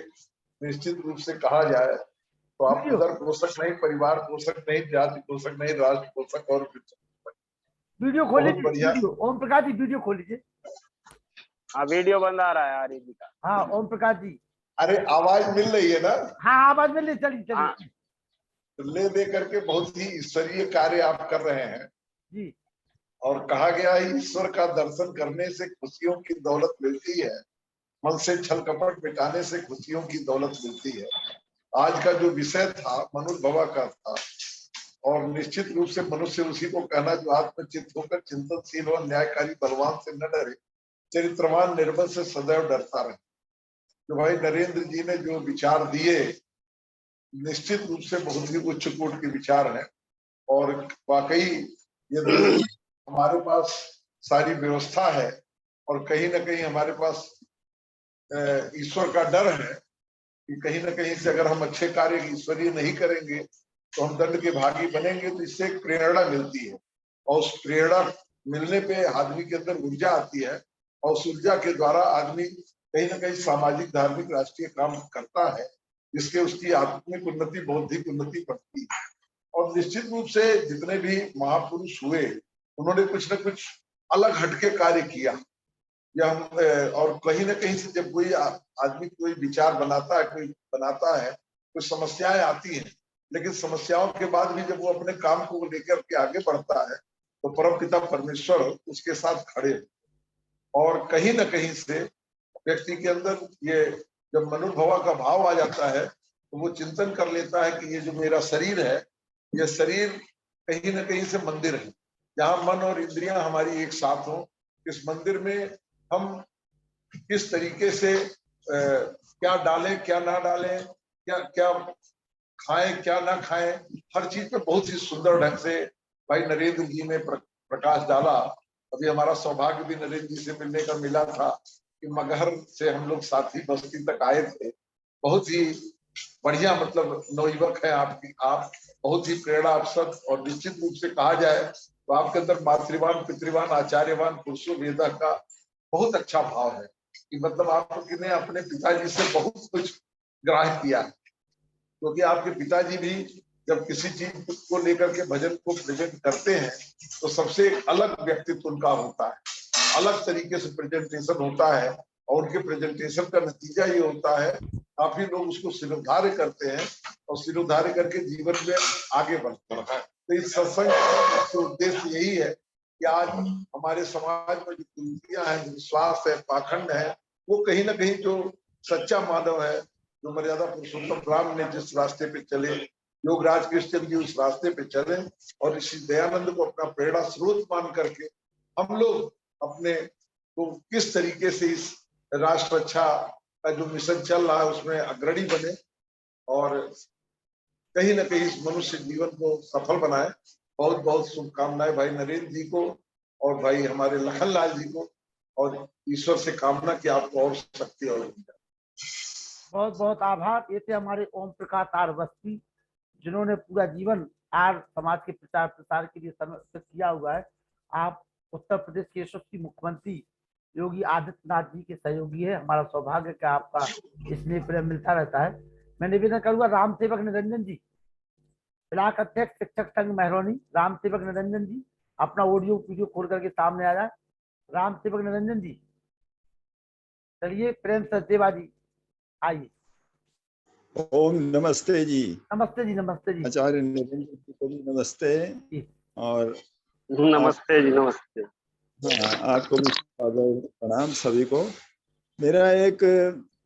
Speaker 5: निश्चित रूप से कहा जाए तो आप उधर पोषक नहीं, परिवार पोषक नहीं, जाति पोषक नहीं, राष्ट्र पोषक और
Speaker 2: वीडियो खोलिए। ओम प्रकाश जी वीडियो खोल लीजिए।
Speaker 4: हाँ, वीडियो बंद आ रहा है आर्य जी का।
Speaker 2: हाँ ओम प्रकाश जी,
Speaker 5: अरे आवाज मिल रही है ना?
Speaker 2: हाँ आवाज मिल रही, चलिए।
Speaker 5: ले दे करके बहुत ही ईश्वरीय कार्य आप कर रहे हैं
Speaker 2: जी।
Speaker 5: और कहा गया है ईश्वर का दर्शन करने से खुशियों की दौलत मिलती है, मन से छल कपट मिटाने से खुशियों की दौलत मिलती है। आज का जो विषय था मनुर्भवा का था, और निश्चित रूप से मनुष्य उसी को कहना जो आत्मचित होकर चिंतनशील और न्यायकारी बलवान से न डरे, चरित्रवान निर्बल से सदैव डरता रहे। तो भाई नरेंद्र जी ने जो विचार दिए, निश्चित रूप से बहुत ही उच्च कोटि के विचार हैं। और वाकई यदि हमारे पास सारी व्यवस्था है और कहीं ना कहीं हमारे पास ईश्वर का डर है कि कहीं ना कहीं से अगर हम अच्छे कार्य ईश्वरीय नहीं करेंगे तो हम दंड के भागी बनेंगे, तो इससे एक प्रेरणा मिलती है, और उस प्रेरणा मिलने पे आदमी के अंदर ऊर्जा आती है, और उस ऊर्जा के द्वारा आदमी कहीं ना कहीं सामाजिक धार्मिक राष्ट्रीय काम करता है, जिसके उसकी आत्मिक उन्नति बौद्धिक उन्नति बढ़ती है। और निश्चित रूप से जितने भी महापुरुष हुए, उन्होंने कुछ न कुछ अलग हटके कार्य किया। या हम और कहीं ना कहीं से जब कोई आदमी कोई विचार बनाता है, कोई बनाता है, तो समस्याएं आती हैं, लेकिन समस्याओं के बाद भी जब वो अपने काम को लेकर के आगे बढ़ता है तो परमपिता परमेश्वर उसके साथ खड़े। और कहीं ना कहीं से व्यक्ति के अंदर ये जब मनोभाव का भाव आ जाता है तो वो चिंतन कर लेता है कि ये जो मेरा शरीर है, ये शरीर कहीं ना कहीं से मंदिर है, जहाँ मन और इंद्रियां हमारी एक साथ हो। इस मंदिर में हम किस तरीके से क्या डालें क्या ना डालें, क्या क्या खाएं क्या ना खाएं, हर चीज पे बहुत ही सुंदर ढंग से भाई नरेंद्र जी ने प्रकाश डाला। अभी हमारा सौभाग्य भी नरेंद्र जी से मिलने का मिला था कि मगहर से हम लोग साथी बस्ती तक आए थे। बहुत ही बढ़िया, मतलब नवयुवक है आपकी, आप बहुत ही प्रेरणा अवसर, और निश्चित रूप से कहा जाए तो आपके अंदर मातृवान पितृवान आचार्यवान पुरुषो वेदा का बहुत अच्छा भाव है कि मतलब आपने अपने पिताजी से बहुत कुछ ग्रहण किया है, क्योंकि आपके पिताजी भी जब किसी चीज को लेकर के भजन को प्रेजेंट करते हैं तो सबसे अलग व्यक्तित्व उनका होता है, अलग तरीके से प्रेजेंटेशन होता है, और उनके प्रेजेंटेशन का नतीजा ये होता है काफी लोग उसको सिरोधार्य करते हैं और सिरोधार्य करके जीवन में आगे बढ़ते हैं। तो इस सत्संग का उद्देश्य यही है कि आज हमारे समाज में जो कुरीतियां हैं, जो विश्वास है, पाखंड है, वो कहीं ना कहीं जो सच्चा मानव है, जो मर्यादा पुरुषोत्तम राम ने जिस रास्ते पे चले, योगराज कृष्ण जी उस रास्ते पे चले, और ऋषि दयानंद को अपना प्रेरणा स्रोत मान करके हम लोग अपने को किस तरीके से इस राष्ट्र रक्षा का जो मिशन चल रहा है उसमें अग्रणी बने और कहीं ना कहीं इस मनुष्य जीवन को सफल बनाए। बहुत बहुत शुभकामनाएं भाई नरेंद्र जी को और भाई हमारे लखनलाल जी को, और ईश्वर से कामना कि आपको और शक्ति और
Speaker 2: बहुत बहुत आभार। ये थे हमारे ओम प्रकाश आर बस्ती, जिन्होंने पूरा जीवन आर समाज के प्रचार प्रसार के लिए समर्पित किया हुआ है। आप उत्तर प्रदेश के यशस्वी मुख्यमंत्री योगी आदित्यनाथ जी के सहयोगी है। हमारा सौभाग्य का आपका स्नेह प्रेम मिलता रहता है। मैं निवेदन करूंगा राम सेवक निरंजन जी, ब्लॉक अध्यक्ष शिक्षक संघ महरौनी, राम सेवक निरंजन जी अपना ऑडियो वीडियो खोल करके सामने आ जाए। राम सेवक निरंजन जी चलिए, प्रेम सचदेवा जी आइए।
Speaker 6: ओम नमस्ते जी।
Speaker 2: नमस्ते जी, नमस्ते जी।
Speaker 6: आचार्य निरंजन जी को भी नमस्ते
Speaker 2: जी।
Speaker 6: और
Speaker 4: नमस्ते जी, नमस्ते।
Speaker 6: हाँ, आपको भी प्रणाम सभी को। मेरा एक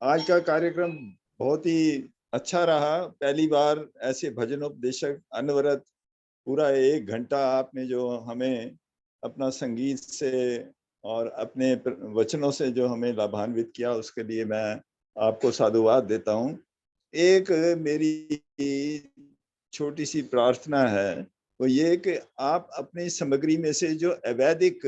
Speaker 6: आज का कार्यक्रम बहुत ही अच्छा रहा। पहली बार ऐसे भजनोपदेशक अनवरत पूरा 1 घंटा आपने जो हमें अपना संगीत से और अपने वचनों से जो हमें लाभान्वित किया, उसके लिए मैं आपको साधुवाद देता हूँ। एक मेरी छोटी सी प्रार्थना है, वो ये कि आप अपनी सामग्री में से जो अवैधिक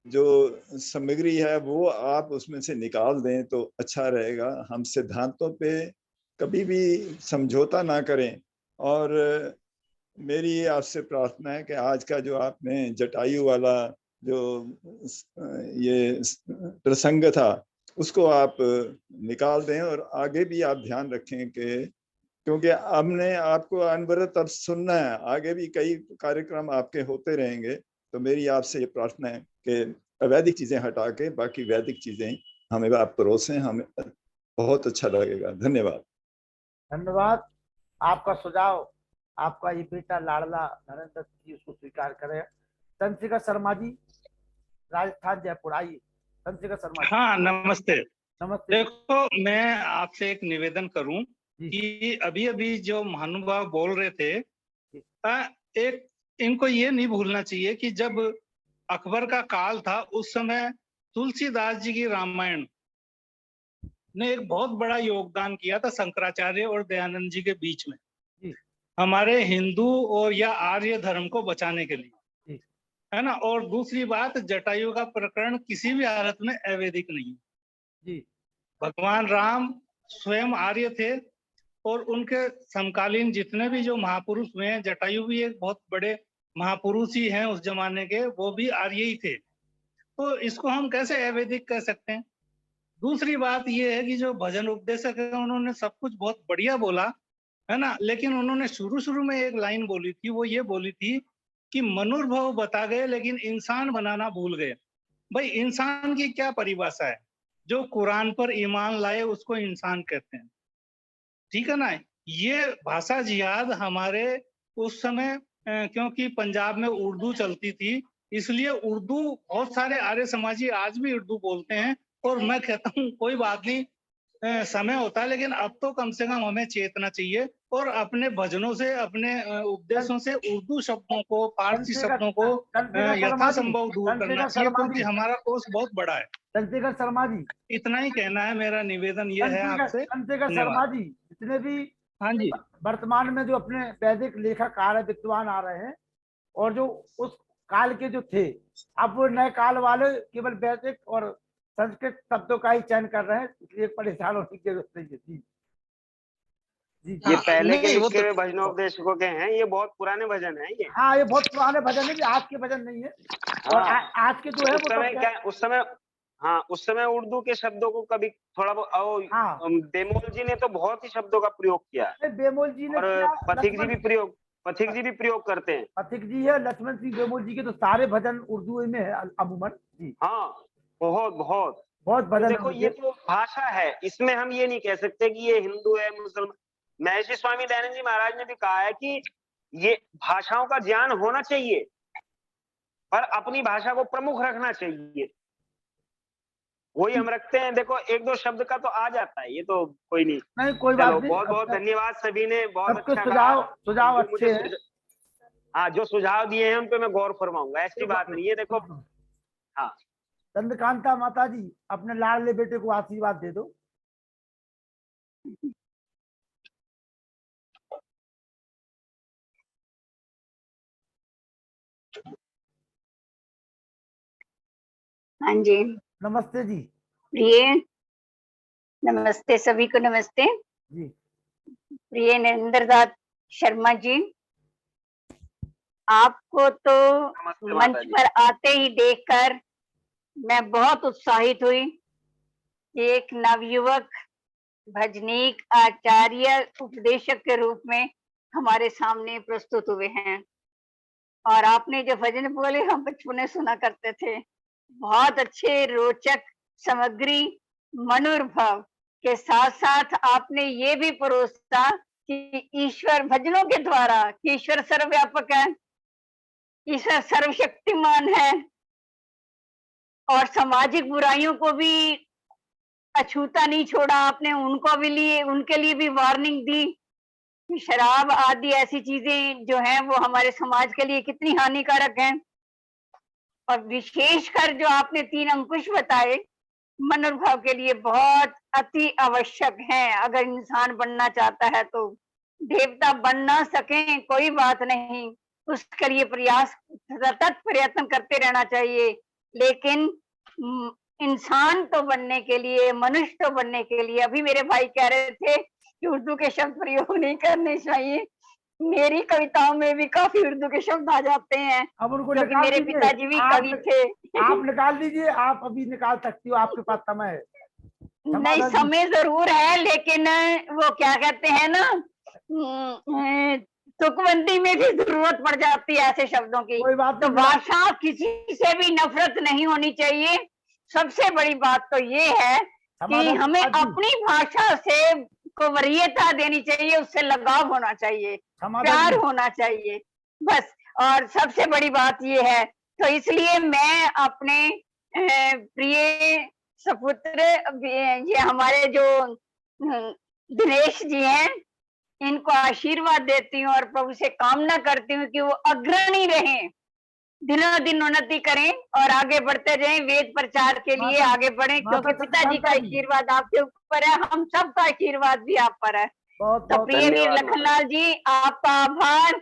Speaker 6: जो सामग्री है वो आप उसमें से निकाल दें तो अच्छा रहेगा। हम सिद्धांतों पे कभी भी समझौता ना करें। और मेरी आपसे प्रार्थना है कि आज का जो आपने जटायु वाला जो ये प्रसंग था उसको आप निकाल दें, और आगे भी आप ध्यान रखें कि क्योंकि हमने आपको अनवरत अब सुनना है, आगे भी कई कार्यक्रम आपके होते रहेंगे। तो मेरी आपसे ये प्रार्थना है कि अवैधिक चीजें हटा के बाकी वैदिक चीजें हमें आप परोसें, हमें बहुत अच्छा लगेगा। धन्यवाद।
Speaker 2: धन्यवाद। आपका सुझाव, आपका ये बेटा लाडला नरेंद्र जी उसको स्वीकार करें। चंद्रशेखर शर्मा जी, राजस्थान जयपुर, आइए। चंद्रशेखर शर्मा जी।
Speaker 7: हाँ, नमस्ते।
Speaker 2: नमस्ते।
Speaker 7: देखो, मैं आपसे एक निवेदन करूं कि अभी अभी जो महानुभाव बोल रहे थे, एक इनको ये नहीं भूलना चाहिए कि जब अकबर का काल था उस समय तुलसीदास जी की रामायण ने एक बहुत बड़ा योगदान किया था शंकराचार्य और दयानंद जी के बीच में, हमारे हिंदू और या आर्य धर्म को बचाने के लिए, है ना। और दूसरी बात, जटायु का प्रकरण किसी भी हालत में अवैधिक नहीं है। भगवान राम स्वयं आर्य थे और उनके समकालीन जितने भी जो महापुरुष हुए हैं, जटायु भी एक बहुत बड़े महापुरुष ही हैं उस जमाने के, वो भी आर्य ही थे। तो इसको हम कैसे अवैधिक कह सकते हैं। दूसरी बात ये है कि जो भजन उपदेशक है उन्होंने सब कुछ बहुत बढ़िया बोला, है ना, लेकिन उन्होंने शुरू में एक लाइन बोली थी, वो ये बोली थी कि मनुर्भव बता गए लेकिन इंसान बनाना भूल गए। भाई इंसान की क्या परिभाषा है? जो कुरान पर ईमान लाए उसको इंसान कहते हैं, ठीक है ना। ये भाषा जिहाद हमारे उस समय क्योंकि पंजाब में उर्दू चलती थी, इसलिए उर्दू बहुत सारे आर्य समाजी आज भी उर्दू बोलते हैं। और मैं कहता हूँ कोई बात नहीं, समय होता है, लेकिन अब तो कम से कम हमें चेतना चाहिए और अपने भजनों से, अपने उपदेशों से उर्दू शब्दों को, फारसी शब्दों को यथासंभव दूर करना चाहिए, क्योंकि हमारा कोर्स बहुत बड़ा है।
Speaker 2: चंद्रशेखर शर्मा जी,
Speaker 7: इतना ही कहना है, मेरा निवेदन ये है आपसे।
Speaker 2: चंद्रशेखर शर्मा जी, जितने भी
Speaker 7: हाँ जी,
Speaker 2: वर्तमान में जो अपने वैदिक लेखककार विद्वान आ रहे हैं और जो उस काल के जो थे, अब वो नए काल वाले केवल वैदिक और संस्कृत शब्दों का ही चयन कर रहे हैं, इसलिए परेशान होने की जरूरत नहीं है। जी जी,
Speaker 4: ये पहले के लिखे हुए भजनोपदेशकों के हैं, ये बहुत पुराने भजन हैं ये।
Speaker 2: हाँ, ये बहुत पुराने भजन है, आज के भजन नहीं है। और आज के जो है
Speaker 4: उस समय क्या, उस समय हाँ, उस समय उर्दू के शब्दों को कभी थोड़ा बहुत बेमोल जी ने तो बहुत ही शब्दों का प्रयोग किया है।
Speaker 2: बेमोल जी ने,
Speaker 4: और पथिक जी भी प्रयोग करते हैं।
Speaker 2: पथिक जी है, लक्ष्मण सिंह बेमोल जी के तो सारे भजन उर्दू में है अमूमन। जी
Speaker 4: हाँ, बहुत बहुत
Speaker 2: बहुत भजन।
Speaker 4: देखो ये तो भाषा है, इसमें हम ये नहीं कह सकते कि ये हिंदू है मुसलमान। महर्षि स्वामी दयानंद जी महाराज ने भी कहा है कि ये भाषाओं का ज्ञान होना चाहिए, पर अपनी भाषा को प्रमुख रखना चाहिए। वही हम रखते हैं। देखो एक दो शब्द का तो आ जाता है, ये तो कोई नहीं,
Speaker 2: कोई बात नहीं।
Speaker 4: बहुत बहुत धन्यवाद सभी ने, बहुत अच्छा
Speaker 2: सुझाव अच्छे हैं।
Speaker 4: हाँ, जो सुझाव दिए हैं उन पे मैं गौर फरमाऊंगा, ऐसी बात नहीं है। देखो हाँ,
Speaker 2: चंद्रकांता माता जी, अपने लाडले बेटे को आशीर्वाद दे दो।
Speaker 8: हाँ जी,
Speaker 2: नमस्ते जी।
Speaker 8: प्रिय नमस्ते, सभी को नमस्ते
Speaker 2: जी।
Speaker 8: प्रिय नरेंद्रनाथ शर्मा जी, आपको तो मंच पर आते ही देखकर मैं बहुत उत्साहित हुई कि एक नवयुवक भजनीक आचार्य उपदेशक के रूप में हमारे सामने प्रस्तुत हुए हैं। और आपने जो भजन बोले हम बचपन में सुना करते थे, बहुत अच्छे रोचक सामग्री, मनुर्भाव के साथ साथ आपने ये भी परोसा कि ईश्वर भजनों के द्वारा, कि ईश्वर सर्वव्यापक है, ईश्वर सर्वशक्तिमान है, और सामाजिक बुराइयों को भी अछूता नहीं छोड़ा आपने, उनके लिए भी वार्निंग दी कि शराब आदि ऐसी चीजें जो हैं वो हमारे समाज के लिए कितनी हानिकारक हैं। और विशेषकर जो आपने 3 अंकुश बताए, मनोभाव के लिए बहुत अति आवश्यक हैं। अगर इंसान बनना चाहता है तो देवता बन ना सके कोई बात नहीं, उसके लिए प्रयास, सतत प्रयत्न करते रहना चाहिए, लेकिन इंसान तो बनने के लिए, मनुष्य तो बनने के लिए, अभी मेरे भाई कह रहे थे कि उर्दू के शब्द प्रयोग नहीं करने चाहिए, मेरी कविताओं में भी काफी उर्दू के शब्द आ जाते हैं,
Speaker 2: अब उनको
Speaker 8: क्योंकि मेरे पिताजी भी कवि थे।
Speaker 2: आप निकाल दीजिए, आप अभी निकाल सकती हो, आपके पास समय है।
Speaker 8: नहीं, समय जरूर है, लेकिन वो क्या कहते हैं ना, तुकबंदी में भी जरूरत पड़ जाती है ऐसे शब्दों की। तो भाषा, किसी से भी नफरत नहीं होनी चाहिए। सबसे बड़ी बात तो ये है कि हमें अपनी भाषा से को वरीयता देनी चाहिए, उससे लगाव होना चाहिए, प्यार होना चाहिए, बस। और सबसे बड़ी बात ये है, तो इसलिए मैं अपने प्रिय सपुत्र, ये हमारे जो दिनेश जी हैं, इनको आशीर्वाद देती हूँ और प्रभु से कामना करती हूँ कि वो अग्रणी रहें, दिनों दिन उन्नति करें और आगे बढ़ते रहें, वेद प्रचार के लिए आगे बढ़ें, क्योंकि पिताजी का आशीर्वाद आपके ऊपर है, हम सबका आशीर्वाद भी आप पर है। तो प्रिय वीर लखनलाल जी, आपका आभार।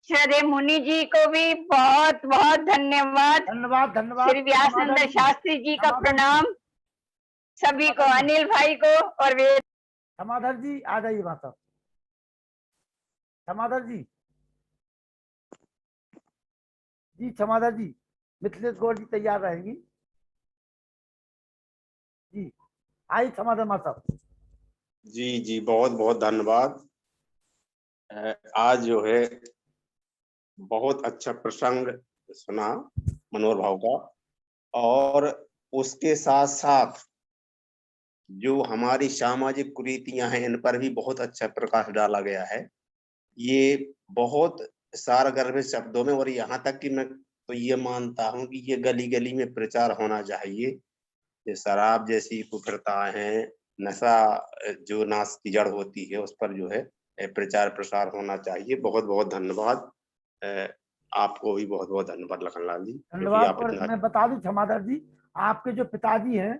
Speaker 8: श्रद्धेय मुनि जी को भी बहुत बहुत धन्यवाद।
Speaker 2: धन्यवाद।
Speaker 8: श्री व्यासनंद शास्त्री जी का प्रणाम, सभी को, अनिल भाई को, और वेद।
Speaker 2: समाधर जी आ जाइए वहां तक। समाधर जी, जी समाधर जी, मिथिलेश गौर जी तैयार रहेंगी जी। आई समाधर माता।
Speaker 9: जी जी, बहुत बहुत धन्यवाद। आज जो है बहुत अच्छा प्रसंग सुना मनोहर भाव का, और उसके साथ साथ जो हमारी सामाजिक कुरीतियां हैं इन पर भी बहुत अच्छा प्रकाश डाला गया है। ये बहुत सारगर्भित शब्दों में, और यहाँ तक कि मैं तो ये मानता हूँ कि ये गली गली में प्रचार होना चाहिए। ये शराब जैसी कुप्रथाएं हैं, नशा जो नाश की जड़ होती है, उस पर जो है प्रचार प्रसार होना चाहिए। बहुत बहुत धन्यवाद। आपको भी बहुत बहुत धन्यवाद लखनलाल जी।
Speaker 2: धन्यवाद। और मैं बता दूं क्षमाधर जी, आपके जो पिताजी हैं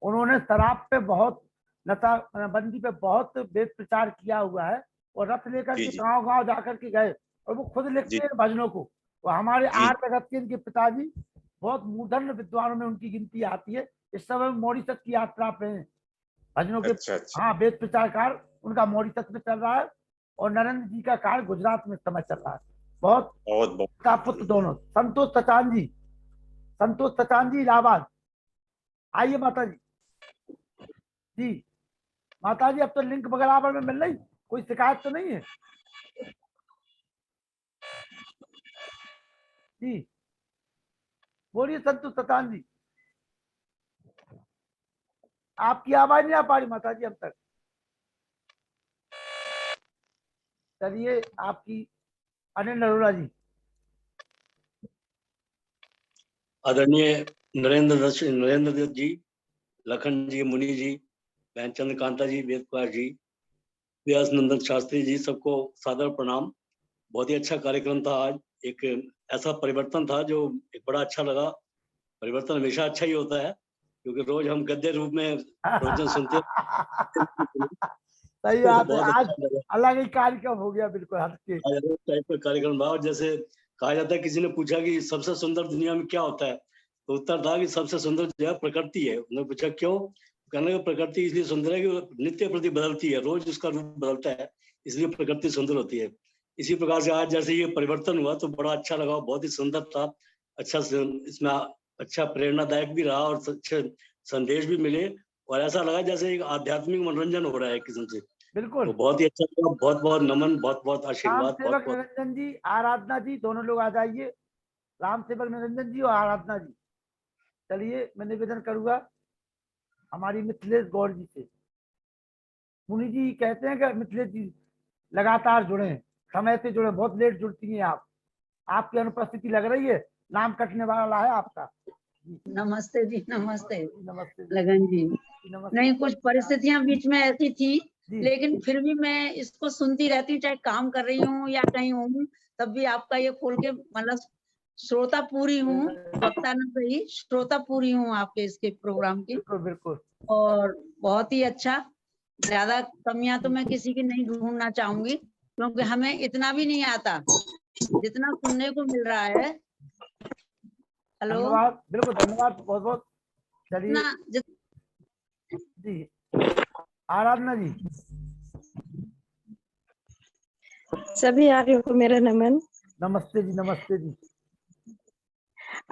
Speaker 2: उन्होंने शराब पे बहुत, नशा बंदी पे बहुत वेद प्रचार किया हुआ है, और रथ लेकर के गांव गांव जाकर के गए, और वो खुद लिखते हैं भजनों को। तो हमारे आर्य जगत के इनके पिताजी बहुत मूर्धन्य विद्वानों में उनकी गिनती आती है। इस समय मॉरिशस की यात्रा पे हैं भजनों के। हाँ, वेद प्रचारकार उनका मॉरिशस में चल रहा है, और नरेंद्र जी का कार्य गुजरात में समय चल रहा है। बहुत का पुत्र दोनों। संतोष सचान जी इलाहाबाद, आइए माता जी। जी माता जी, अब तो लिंक बराबर में मिल रही, कोई शिकायत तो नहीं है? जी बोलिए संतोष सचान जी। आपकी आवाज नहीं आ पा रही माता जी अब तक। चलिए आपकी अनिल अरोड़ा जी।
Speaker 10: आदरणीय नरेंद्र दत्त जी, लखन जी, मुनि जी, बहनचंद्र कांता जी, वेद कुमार जी, व्यास नंदन शास्त्री जी, सबको सादर प्रणाम। बहुत ही अच्छा कार्यक्रम था आज। एक ऐसा परिवर्तन था जो एक बड़ा अच्छा लगा। परिवर्तन हमेशा अच्छा ही होता है, क्योंकि रोज हम गद्य रूप में प्रवचन सुनते हैं।
Speaker 2: सही बात है, आज अलग ही कार्यक्रम हो गया, बिल्कुल हटके
Speaker 10: टाइप का कार्यक्रम था। और जैसे कहा जाता है, किसी ने पूछा कि सबसे सुंदर दुनिया में क्या होता है, तो उत्तर था कि सबसे सुंदर जो है प्रकृति है। उन्होंने पूछा क्यों, कहने का प्रकृति इसलिए सुंदर है कि नित्य प्रति बदलती है, रोज उसका रूप बदलता है, इसलिए प्रकृति सुंदर होती है। इसी प्रकार से आज जैसे ये परिवर्तन हुआ तो बड़ा अच्छा लगा, बहुत ही सुंदर था। अच्छा, इसमें अच्छा प्रेरणादायक भी रहा और अच्छे संदेश भी मिले, और ऐसा लगा जैसे एक आध्यात्मिक मनोरंजन हो रहा है किस्म से।
Speaker 2: बिल्कुल,
Speaker 10: तो बहुत ही अच्छा लगा। बहुत बहुत नमन, बहुत बहुत आशीर्वाद।
Speaker 2: राम सेवक निरंजन जी, आराधना जी, दोनों लोग आ जाइए। राम सेवक निरंजन जी और आराधना जी। चलिए मैं निवेदन करूंगा हमारी मिथिलेश गौड़ जी से। मुनि जी कहते हैं कि मिथिलेश जी लगातार जुड़े, समय से जुड़े, बहुत लेट जुड़ती हैं आप। आपकी अनुपस्थिति लग रही है, नाम कटने वाला है आपका।
Speaker 11: नमस्ते जी, नमस्ते।
Speaker 2: नमस्ते
Speaker 11: लगन जी।
Speaker 2: नमस्ते।
Speaker 11: नहीं, कुछ परिस्थितियां बीच में ऐसी थी, लेकिन फिर भी मैं इसको सुनती रहती हूँ, चाहे काम कर रही हूँ या कहीं हूँ, तब भी आपका ये खोल के, मतलब श्रोता पूरी हूँ, वक्ता न सही, श्रोता पूरी हूँ आपके इसके प्रोग्राम की।
Speaker 2: बिल्कुल बिल्कुल।
Speaker 11: और बहुत ही अच्छा। ज्यादा कमियां तो मैं किसी की नहीं ढूंढना चाहूंगी, क्योंकि हमें इतना भी नहीं आता जितना सुनने को मिल रहा है। हेलो,
Speaker 2: धन्यवाद, बिल्कुल धन्यवाद, बहुत बहुत। चलिए जी, आराधना जी।
Speaker 12: सभी आर्यों को मेरा नमन।
Speaker 2: नमस्ते जी, नमस्ते जी।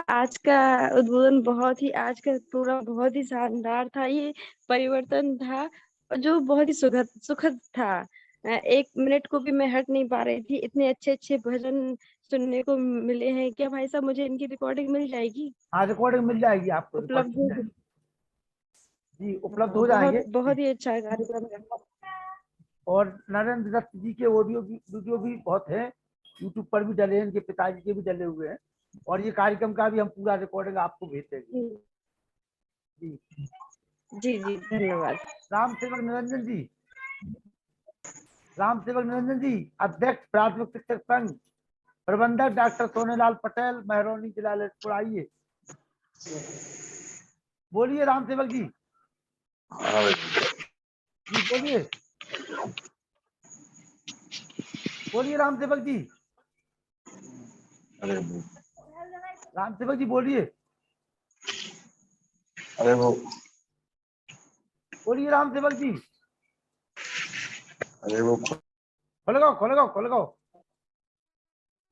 Speaker 12: आज का उद्बोधन बहुत ही, आज का प्रोग्राम बहुत ही शानदार था। ये परिवर्तन था जो बहुत ही सुखद था। 1 मिनट को भी मैं हट नहीं पा रही थी। इतने अच्छे अच्छे भजन सुनने को मिले हैं। क्या भाई साहब मुझे इनकी रिकॉर्डिंग मिल जाएगी?
Speaker 2: हाँ, रिकॉर्डिंग मिल जाएगी आपको,
Speaker 12: उपलब्ध
Speaker 2: जी, उपलब्ध हो जाएंगे।
Speaker 12: बहुत ही अच्छा कार्यक्रम है।
Speaker 2: और नरेंद्र दत्त जी के वीडियो भी बहुत है, यूट्यूब पर भी डले हैं, इनके पिताजी के भी डले हुए हैं, और ये कार्यक्रम का भी हम पूरा रिकॉर्डिंग आपको भेजेंगे। जी
Speaker 12: जी जी, धन्यवाद।
Speaker 2: राम सेवक निरंजन जी, राम सेवक निरंजन जी, अध्यक्ष प्राथमिक शिक्षक संघ, प्रबंधक डॉक्टर सोनेलाल पटेल, महरौनी जिला ललितपुर, आइए बोलिए राम सेवक जी। जी बोलिए, बोलिए राम सेवक जी। राम सेवक जी बोलिए।
Speaker 9: अरे वो
Speaker 2: बोलिए राम सेवक जी।
Speaker 9: अरे वो
Speaker 2: खोल गाओ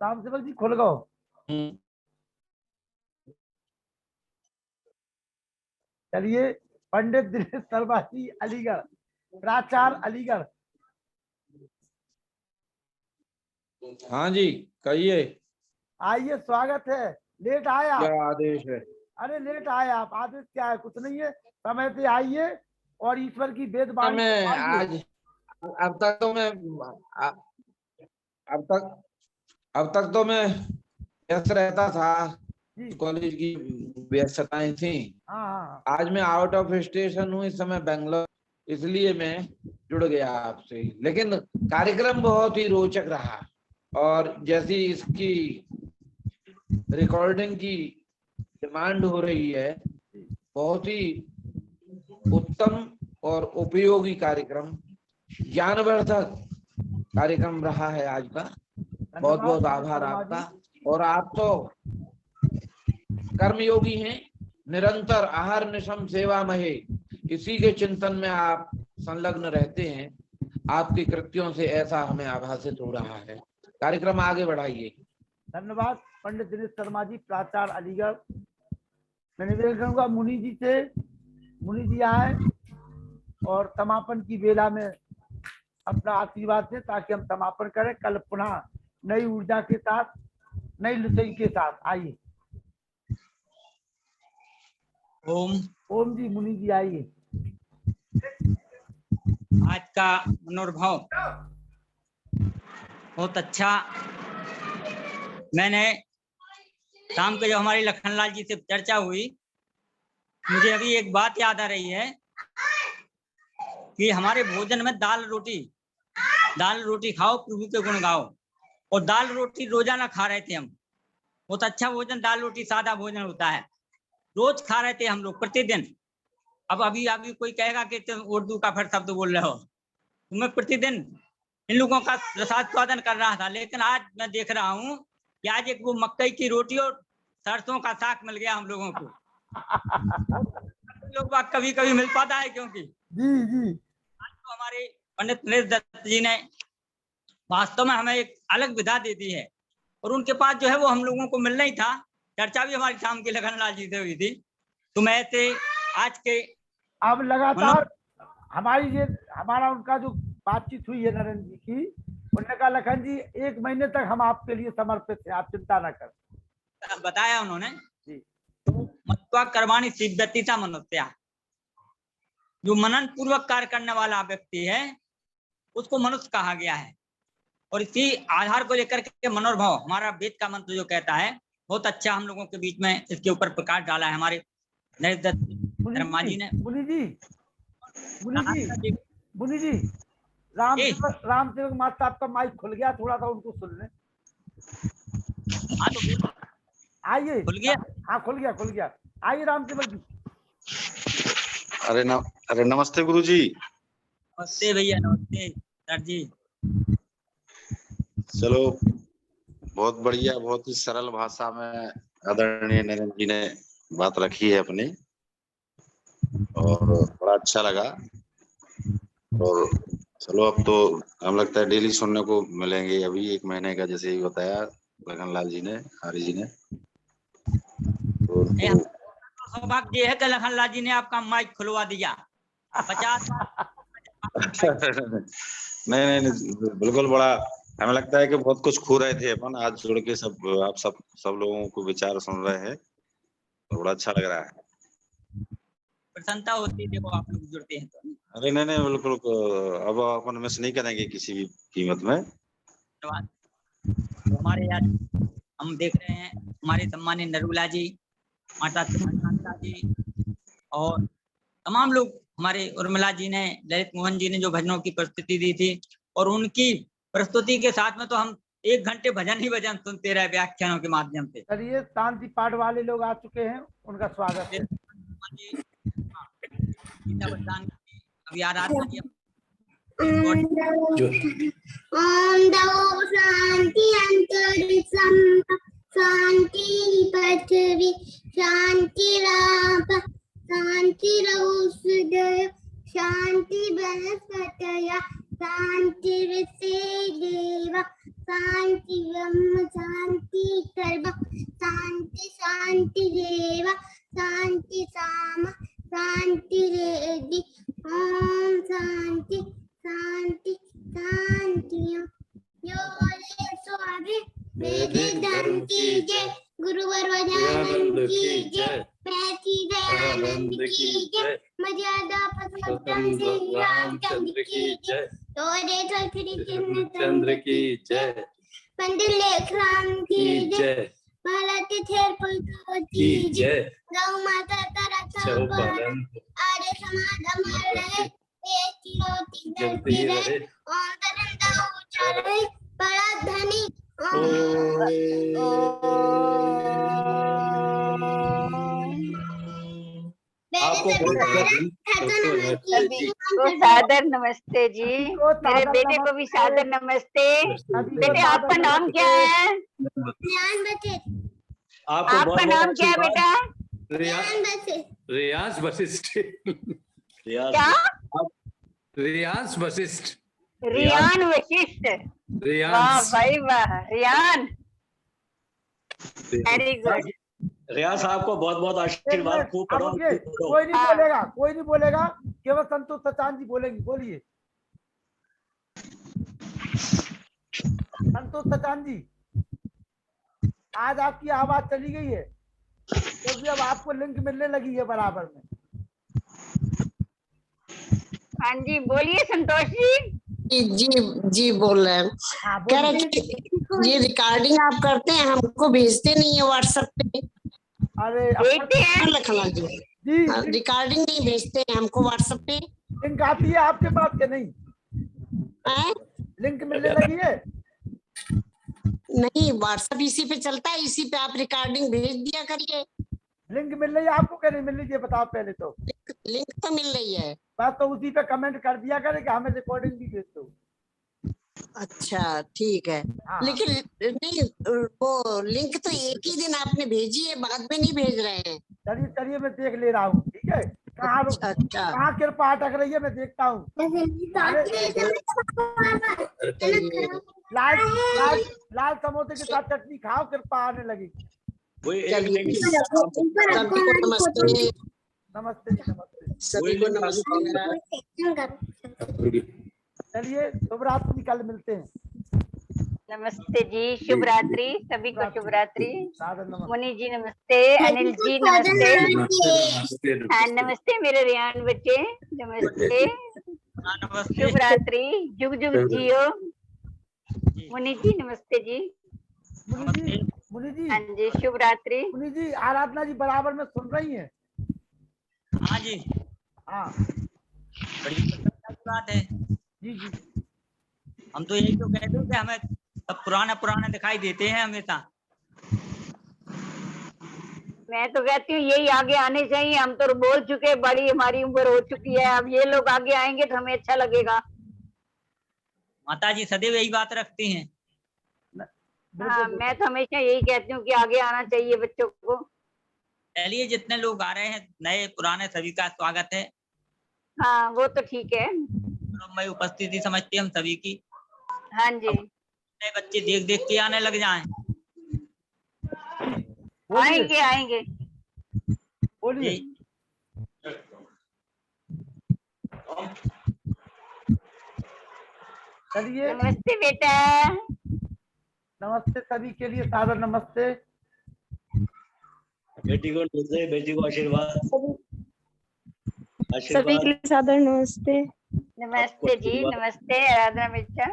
Speaker 2: राम सेवक जी, खोल गाओ। चलिए, पंडित दिनेश सरवासी, अलीगढ़, प्राचार्य, अलीगढ़।
Speaker 13: हाँ जी, कहिए।
Speaker 2: आइए, स्वागत है। लेट आया,
Speaker 13: क्या आदेश है?
Speaker 2: अरे लेट आए आप, आदत क्या है, कुछ नहीं है, समय पे आइए और ईश्वर की वेद वाणी
Speaker 13: मैं
Speaker 2: सुनाइए।
Speaker 13: आज अब तक तो मैं अब तक तो मैं व्यस्त रहता था, कॉलेज की व्यस्तताएं थी।
Speaker 2: हाँ।
Speaker 13: आज मैं आउट ऑफ स्टेशन हूँ इस समय बेंगलोर, इसलिए मैं जुड़ गया आपसे। लेकिन कार्यक्रम बहुत ही रोचक रहा और जैसी इसकी रिकॉर्डिंग की डिमांड हो रही है, बहुत ही उत्तम और उपयोगी कार्यक्रम, ज्ञानवर्धक कार्यक्रम रहा है आज का। बहुत बहुत आभार आपका। और आप तो कर्मयोगी हैं, निरंतर आहार निशम सेवा महे, इसी के चिंतन में आप संलग्न रहते हैं। आपके कृत्यों से ऐसा हमें आभासित हो रहा है। कार्यक्रम आगे बढ़ाइए।
Speaker 2: धन्यवाद पंडित दिनेश शर्मा जी, प्राचार्य अलीगढ़। मैं निवेदन करूंगा मुनि जी से, मुनि जी आए और समापन की बेला में अपना आशीर्वाद दें ताकि हम समापन करें। कल पुनः नई ऊर्जा के साथ, नई लुचई के साथ आइए। ओम जी, मुनि जी आइए।
Speaker 3: आज का मनोभाव बहुत अच्छा। मैंने शाम को जब हमारी लखनलाल जी से चर्चा हुई, मुझे अभी एक बात याद आ रही है कि हमारे भोजन में दाल रोटी खाओ, प्रभु के गुण गाओ। और दाल रोटी रोजाना खा रहे थे हम। बहुत अच्छा भोजन दाल रोटी सादा भोजन होता है, रोज खा रहे थे हम लोग प्रतिदिन। अब अभी कोई कहेगा कि तुम उर्दू का फिर शब्द बोल रहे हो। मैं प्रतिदिन इन लोगों का रसास्वादन कर रहा था, लेकिन आज मैं देख रहा हूँ कि आज एक वो मकई की रोटी और सरसों का साग मिल गया हम लोगों को। लोग बात कभी कभी मिल पाता है, क्योंकि
Speaker 2: जी
Speaker 3: आज तो हमारे पंडित नरेश दत्त जी ने वास्तव में हमें एक अलग विधा दे दी है, और उनके पास जो है वो हम लोगों को मिलना ही था। चर्चा भी हमारी शाम की लखनलाल जी से हुई थी। तो मैं ऐसे आज के
Speaker 2: अब लगातार हमारा उनका जो बातचीत हुई है नरेंद्र जी की, उन्होंने कहा लखन जी 1 महीने तक हम आपके लिए समर्पित हैं, आप चिंता न करें।
Speaker 3: बताया उन्होंने। तो मत्वा कर्माणि सिद्ध्यति मनुष्या, जो मनन पूर्वक कार्य करने वाला व्यक्ति है उसको मनुष्य कहा गया है। और इसी आधार को लेकर के मनोभाव, हमारा वेद का मंत्र जो कहता है, बहुत अच्छा हम लोगों के बीच में इसके ऊपर प्रकाश डाला है हमारे नरेश दत्त शर्मा जी ने।
Speaker 2: मुनि जी, राम सेवक माता आपका माइक खुल गया, थोड़ा सा उनको सुन लें। आइए।
Speaker 3: खुल गया?
Speaker 2: हाँ खुल गया। आइए राम सेवक जी।
Speaker 14: अरे नमस्ते गुरु जी।
Speaker 3: नमस्ते भैया, नमस्ते सर जी।
Speaker 14: चलो, बहुत बढ़िया, बहुत ही सरल भाषा में आदरणीय नरेंद्र जी ने बात रखी है अपनी, और बड़ा अच्छा लगा। और चलो, अब तो हम लगता है डेली सुनने को मिलेंगे। अभी 1 महीने का जैसे ही बताया लखनलाल जी ने, हरि जी ने।
Speaker 3: सौभाग्य है कि लखनलाल जी ने आपका माइक खुलवा दिया। 50
Speaker 14: नहीं, बिल्कुल। बड़ा हमें लगता है कि बहुत कुछ खो रहे थे अपन, आज जुड़ के आप सब लोगों को विचार सुन रहे हैं, तो बड़ा अच्छा लग रहा है।
Speaker 3: प्रसन्नता होती है देखो आप लोग जुड़ते हैं तो।
Speaker 14: अरे नहीं, बिल्कुल। अब अपन मिस नहीं करेंगे किसी भी कीमत में।
Speaker 3: धन्यवाद। तो हमारे यार हम देख रहे हैं हमारे सम्मानीय नरूला जी, माता शांता जी और तमाम लोग, हमारे उर्मिला जी ने, ललित मोहन जी ने जो भजनों की प्रस्तुति दी थी, और उनकी प्रस्तुति के साथ में तो हम 1 घंटे भजन ही भजन सुनते रहे व्याख्यानों के माध्यम से।
Speaker 2: चलिए, शांति पाठ वाले लोग आ चुके हैं, उनका स्वागत है।
Speaker 3: अभी आराधना की
Speaker 15: ओम दो शांति अंतरिक्षम शांति पृथ्वी शांति राप शांति रौषधय शांति वनस्पतय शांति देव शांति ब्रह्म शांति सर्व शांति शांति देव शांति साम शांति रेदि ओम शांति शांति शांति। यो बोले सो आगे, वेद धर्म की जय, गुरुवर वजानन की जय। रामचंद्र की जय, मर्यादा पुरुषोत्तम श्री रामचंद्र की जय, तोरे चंद्र की जय, पंडित लेखराम की जय, भारत थेर पुत्र की जय, गौ माता तारा चौपारण, आर्य समाज अमर रहे, एक चिरोती जलती रहे, ओम तरंगा ऊंचा रहे, बड़ा धनी सादर नमस्ते जी, मेरे बेटे को भी सादर नमस्ते। बेटे आपका नाम क्या है? आपका नाम क्या है बेटा?
Speaker 16: रियांश वशिष्ठ।
Speaker 8: क्या?
Speaker 16: रियांश वशिष्ठ।
Speaker 8: रियान वशिष्ठ। वाह भाई वाह, रियान, वेरी गुड।
Speaker 10: रियाज साहब को बहुत बहुत आशीर्वाद। खूब पढ़ो।
Speaker 2: कोई नहीं बोलेगा, कोई नहीं बोलेगा, केवल संतोष सचान जी बोलेंगे। बोलिए संतोष सचान जी, आज आपकी आवाज चली गई है क्योंकि अब आपको लिंक मिलने लगी है बराबर में।
Speaker 8: हाँ जी बोलिए संतोष जी।
Speaker 17: जी जी बोल रहे हैं। कह रहे ये रिकॉर्डिंग आप करते हैं, हमको भेजते नहीं है व्हाट्सएप पे।
Speaker 2: अरे
Speaker 17: लखना जी रिकॉर्डिंग नहीं भेजते हैं हमको व्हाट्सएप पे।
Speaker 2: लिंक आती है आपके पास के नहीं? लिंक मिलने लगी है?
Speaker 17: नहीं, व्हाट्सएप इसी पे चलता है, इसी पे आप रिकॉर्डिंग भेज दिया करिए।
Speaker 2: लिंक मिल रही है आपको क्या नहीं मिल रही है बताओ पहले तो।
Speaker 17: लिंक तो मिल रही है,
Speaker 2: बस तो उसी पे कमेंट कर दिया करे कि हमें रिकॉर्डिंग भी भेज दो।
Speaker 17: अच्छा ठीक है। लेकिन नहीं, वो लिंक तो एक ही दिन आपने भेजी है, बाद में नहीं भेज रहे हैं।
Speaker 2: चलिए चलिए मैं देख ले रहा हूँ, ठीक है। कहाँ कृपा अटक रही है मैं देखता हूँ। लाल समोसे के साथ चटनी खाओ, कृपा आने लगेगी।
Speaker 17: नमस्ते
Speaker 2: नमस्ते
Speaker 17: सभी को नमस्ते।
Speaker 2: चलिए शुभ रात्रि, कल मिलते हैं।
Speaker 8: नमस्ते जी, शुभ रात्रि, सभी को शुभ रात्रि। मुनि जी नमस्ते, अनिल जी नमस्ते। हाँ नमस्ते मेरे रियान बच्चे, नमस्ते, शुभ रात्रि, जुग जुग जियो। मुनि जी नमस्ते जी।
Speaker 2: मुनि जी
Speaker 8: हाँ जी शुभ रात्रि।
Speaker 2: मुनि जी आराधना जी बराबर में सुन रही हैं?
Speaker 3: हाँ जी
Speaker 2: हाँ
Speaker 3: बड़ी बात है
Speaker 2: जी जी।
Speaker 3: हम तो यही तो कहते हैं कि हमें सब पुराना दिखाई देते हैं हमेशा।
Speaker 8: मैं तो कहती हूँ यही आगे आने चाहिए। हम तो बोल चुके, बड़ी हमारी उम्र हो चुकी है, अब ये लोग आगे आएंगे तो हमें अच्छा लगेगा।
Speaker 3: माता जी सदैव यही बात रखती हैं।
Speaker 8: हाँ मैं तो हमेशा यही कहती हूँ कि आगे आना चाहिए बच्चों को।
Speaker 3: चलिए जितने लोग आ रहे हैं नए पुराने सभी का स्वागत है।
Speaker 8: हाँ वो तो ठीक है।
Speaker 3: मैं उपस्थिति समझती हम सभी की।
Speaker 8: हाँ जी
Speaker 3: नए बच्चे देख देख के आने लग जाएं।
Speaker 8: आएंगे आएंगे।
Speaker 2: बोलिए चलिए।
Speaker 8: नमस्ते बेटा।
Speaker 2: नमस्ते सभी के लिए सादर नमस्ते।
Speaker 10: बेटी को नमस्ते, बेटी को आशीर्वाद।
Speaker 12: सभी के लिए सादर नमस्ते।
Speaker 8: नमस्ते जी, नमस्ते आराधना बेटा,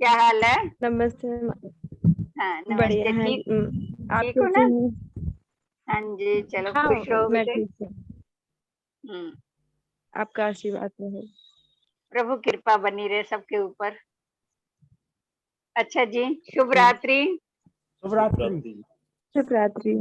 Speaker 8: क्या हाल है?
Speaker 12: नमस्ते।
Speaker 8: हाँ
Speaker 12: बढ़िया
Speaker 8: नमस्ते,
Speaker 12: है।
Speaker 8: ठीक
Speaker 12: आप
Speaker 8: ठीक हो
Speaker 12: कैसे
Speaker 8: ना?
Speaker 12: हैं?
Speaker 8: हाँ जी चलो
Speaker 12: हाँ,
Speaker 8: खुश रहो
Speaker 12: मैं
Speaker 8: बेटे।
Speaker 12: ठीक हूँ। आपका आशीर्वाद रहे।
Speaker 8: प्रभु कृपा बनी रहे सबके ऊपर। अच्छा जी शुभ रात्रि।
Speaker 2: शुभ रात्रि।
Speaker 12: शुभ रात्रि।